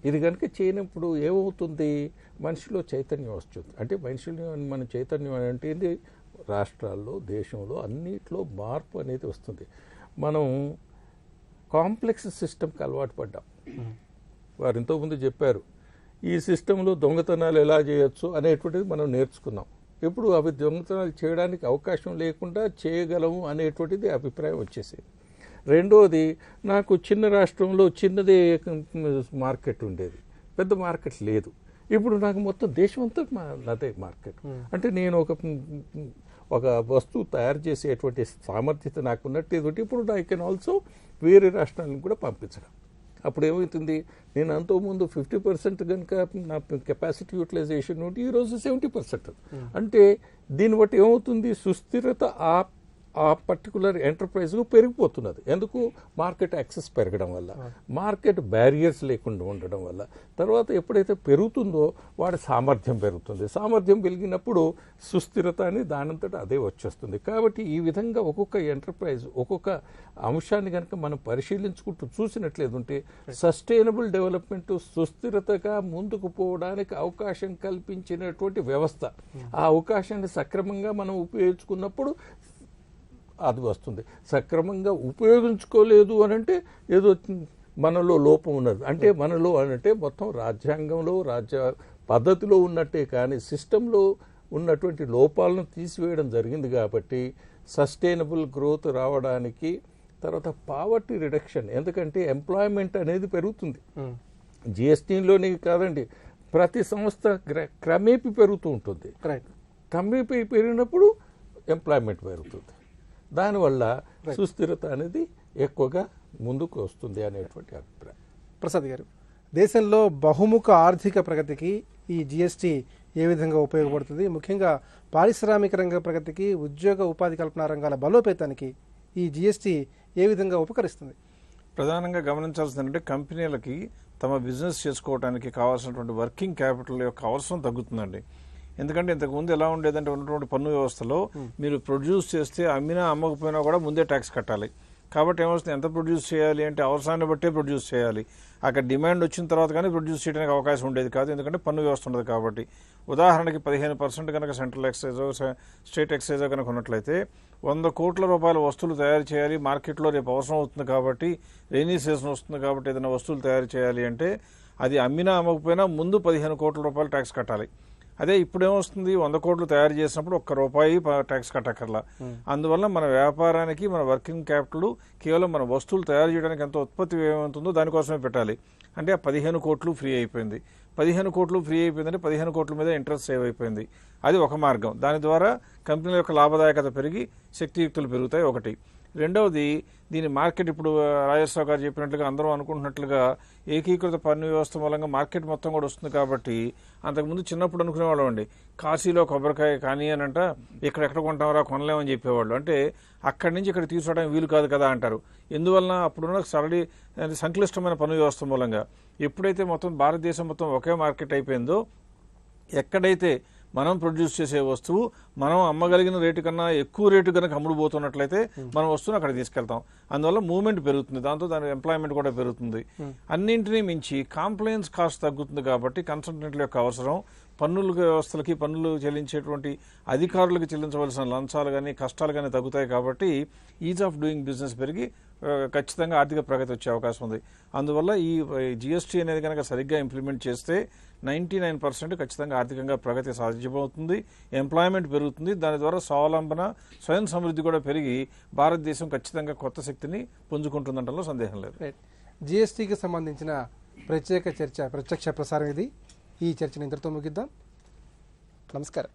ఇది కనుక చేయనప్పుడు ఏమవుతుంది, మనిషిలో చైతన్యం వస్తుంది. అంటే మనిషిలో మన చైతన్యం అంటే ఏంటి, రాష్ట్రాల్లో దేశంలో అన్నిట్లో మార్పు అనేది వస్తుంది. మనం కాంప్లెక్స్ సిస్టమ్కి అలవాటు పడ్డాం. వారు ఇంతకుముందు చెప్పారు ఈ సిస్టంలో దొంగతనాలు ఎలా చేయొచ్చు అనేటువంటిది మనం నేర్చుకున్నాం. ఇప్పుడు అవి దొంగతనాలు చేయడానికి అవకాశం లేకుండా చేయగలము అనేటువంటిది అభిప్రాయం వచ్చేసింది. రెండోది, నాకు చిన్న రాష్ట్రంలో చిన్నదే మార్కెట్ ఉండేది, పెద్ద మార్కెట్ లేదు. ఇప్పుడు నాకు మొత్తం దేశం అంతా అదే మార్కెట్. అంటే నేను ఒక వస్తువు తయారు చేసేటువంటి సామర్థ్యత నాకున్నట్టు ఏదోటి ఇప్పుడు ఐ కెన్ ఆల్సో వేరే రాష్ట్రాలను కూడా పంపించడం. అప్పుడు ఏమవుతుంది, నేను అంతకుముందు 50% కనుక నా కెపాసిటీ యూటిలైజేషన్ ఉంటే ఈరోజు 70%. అంటే దీన్ని బట్టి ఏమవుతుంది, సుస్థిరత ఆ పర్టికులర్ ఎంటర్ప్రైజ్ పెరిగిపోతున్నది. ఎందుకు? మార్కెట్ యాక్సెస్ పెరగడం వల్ల, మార్కెట్ బ్యారియర్స్ లేకుండా ఉండడం వల్ల. తర్వాత ఎప్పుడైతే పెరుగుతుందో వాడి సామర్థ్యం పెరుగుతుంది. సామర్థ్యం పెరిగినప్పుడు సుస్థిరత అని దానంతట అదే వచ్చేస్తుంది. కాబట్టి ఈ విధంగా ఒక్కొక్క ఎంటర్ప్రైజ్ ఒక్కొక్క అంశాన్ని కనుక మనం పరిశీలించుకుంటూ చూసినట్లేదుంటే సస్టైనబుల్ డెవలప్మెంట్, సుస్థిరతగా ముందుకు పోవడానికి అవకాశం కల్పించినటువంటి వ్యవస్థ, ఆ అవకాశాన్ని సక్రమంగా మనం ఉపయోగించుకున్నప్పుడు అది వస్తుంది. సక్రమంగా ఉపయోగించుకోలేదు అని అంటే ఏదో మనలో లోపం ఉన్నది. అంటే మనలో అంటే మొత్తం రాజ్యాంగంలో రాజ్య పద్ధతిలో ఉన్నట్టే కానీ సిస్టంలో ఉన్నటువంటి లోపాలను తీసివేయడం జరిగింది. కాబట్టి సస్టైనబుల్ గ్రోత్ రావడానికి, తర్వాత పావర్టీ రిడక్షన్, ఎందుకంటే ఎంప్లాయ్మెంట్ అనేది పెరుగుతుంది. జిఎస్టీలోనే కాదండి, ప్రతి సంస్థ క్రమేపీ పెరుగుతూ ఉంటుంది. క్రమేపీ పెరిగినప్పుడు ఎంప్లాయ్మెంట్ పెరుగుతుంది. దానివల్ల సుస్థిరత అనేది ఎక్కువగా ముందుకు వస్తుంది అనేటువంటి అభిప్రాయం. ప్రసాద్ గారు, దేశంలో బహుముఖ ఆర్థిక ప్రగతికి ఈ జిఎస్టీ ఏ విధంగా ఉపయోగపడుతుంది? ముఖ్యంగా పారిశ్రామిక రంగ ప్రగతికి, ఉద్యోగ ఉపాధి కల్పన రంగాల బలోపేతానికి ఈ జిఎస్టీ ఏ విధంగా ఉపకరిస్తుంది? ప్రధానంగా గమనించాల్సింది ఏంటంటే కంపెనీలకి తమ బిజినెస్ చేసుకోవడానికి కావాల్సినటువంటి వర్కింగ్ క్యాపిటల్ యొక్క అవసరం తగ్గుతుందండి. ఎందుకంటే ఇంతకుముందు ఎలా ఉండేదంటే ఉన్నటువంటి పన్ను వ్యవస్థలో మీరు ప్రొడ్యూస్ చేస్తే అమ్మినా అమ్మకపోయినా కూడా ముందే ట్యాక్స్ కట్టాలి. కాబట్టి ఏమవుతుంది, ఎంత ప్రొడ్యూస్ చేయాలి అంటే అవసరాన్ని బట్టే ప్రొడ్యూస్ చేయాలి. అక్కడ డిమాండ్ వచ్చిన తర్వాత కానీ ప్రొడ్యూస్ చేయడానికి అవకాశం ఉండేది కాదు, ఎందుకంటే పన్ను వ్యవస్థ ఉండదు కాబట్టి. ఉదాహరణకి 15% కనుక సెంట్రల్ ఎక్సైజో స్టేట్ ఎక్సైజో కనుక ఉన్నట్లయితే 100 కోట్ల రూపాయల వస్తువులు తయారు చేయాలి. మార్కెట్లో రేపు అవసరం అవుతుంది కాబట్టి, రెయినీ సీజన్ వస్తుంది కాబట్టి ఏదైనా వస్తువులు తయారు చేయాలి అంటే అది అమ్మినా అమ్మకపోయినా ముందు 15 కోట్ల రూపాయలు ట్యాక్స్ కట్టాలి. అదే ఇప్పుడేమొస్తుంది, 100 కోట్లు తయారు చేసినప్పుడు ₹1 ట్యాక్స్ కట్టక్కర్లా. అందువల్ల మన వ్యాపారానికి, మన వర్కింగ్ క్యాపిటల్ కేవలం మన వస్తువులు తయారు చేయడానికి ఎంత ఉత్పత్తి వ్యయం ఉంటుందో దానికోసమే పెట్టాలి. అంటే ఆ 15 కోట్లు ఫ్రీ అయిపోయింది. 15 కోట్లు ఫ్రీ అయిపోయిందంటే 15 కోట్ల మీద ఇంట్రెస్ట్ సేవ్ అయిపోయింది. అది ఒక మార్గం. దాని ద్వారా కంపెనీల యొక్క లాభదాయకత పెరిగి శక్తియుక్తులు పెరుగుతాయి. ఒకటి. రెండవది, దీని మార్కెట్ ఇప్పుడు రాజేశ్వరరావు గారు చెప్పినట్లుగా అందరూ అనుకుంటున్నట్లుగా ఏకీకృత పన్ను వ్యవస్థ మూలంగా మార్కెట్ మొత్తం కూడా వస్తుంది. కాబట్టి అంతకుముందు చిన్నప్పుడు అనుకునేవాళ్ళం అండి, కాశీలో కొబ్బరికాయ కానీ అనంట ఎక్కడెక్కడ కొంటామరా కొనలేమని చెప్పేవాళ్ళు. అంటే అక్కడి నుంచి ఇక్కడ తీసుకోవడానికి వీలు కాదు కదా అంటారు. ఎందువలన అప్పుడున్న సరళి సంక్లిష్టమైన పన్ను వ్యవస్థ మూలంగా. ఎప్పుడైతే మొత్తం భారతదేశం మొత్తం ఒకే మార్కెట్ అయిపోయిందో, ఎక్కడైతే మనం ప్రొడ్యూస్ చేసే వస్తువు మనం అమ్మగలిగిన రేటు కన్నా ఎక్కువ రేటు కనుక అమ్ముడుపోతున్నట్లయితే మనం వస్తువుని అక్కడ తీసుకెళ్తాం. అందువల్ల మూవ్మెంట్ పెరుగుతుంది, దాంతో దాని ఎంప్లాయ్మెంట్ కూడా పెరుగుతుంది. అన్నింటినీ మించి కాంప్లయన్స్ కాస్ట్ తగ్గుతుంది. కాబట్టి కన్సల్టెంట్ల యొక్క అవసరం, పన్నుల వ్యవస్థలకి, పన్నులు చెల్లించేటువంటి అధికారులకు చెల్లించవలసిన లంచాలు కానీ కష్టాలు కానీ తగ్గుతాయి. కాబట్టి ఈజ్ ఆఫ్ డూయింగ్ బిజినెస్ పెరిగి ఖచ్చితంగా ఆర్థిక ప్రగతి వచ్చే అవకాశం ఉంది. అందువల్ల ఈ జిఎస్టీ అనేది కనుక సరిగ్గా ఇంప్లిమెంట్ చేస్తే 99% ఖచ్చితంగా ఆర్థికంగా ప్రగతి సాధ్యమవుతుంది, ఎంప్లాయ్మెంట్ పెరుగుతుంది. దాని ద్వారా స్వావలంబన, స్వయం సమృద్ధి కూడా పెరిగి భారతదేశం ఖచ్చితంగా కొత్త శక్తిని పుంజుకుంటుందంటలో సందేహం లేదు. జిఎస్టీకి సంబంధించిన ప్రత్యేక చర్చ ప్రత్యక్ష ప్రసారం ఇది. ఈ చర్చను ఇంతటితో ముగిద్దాం. నమస్కారం.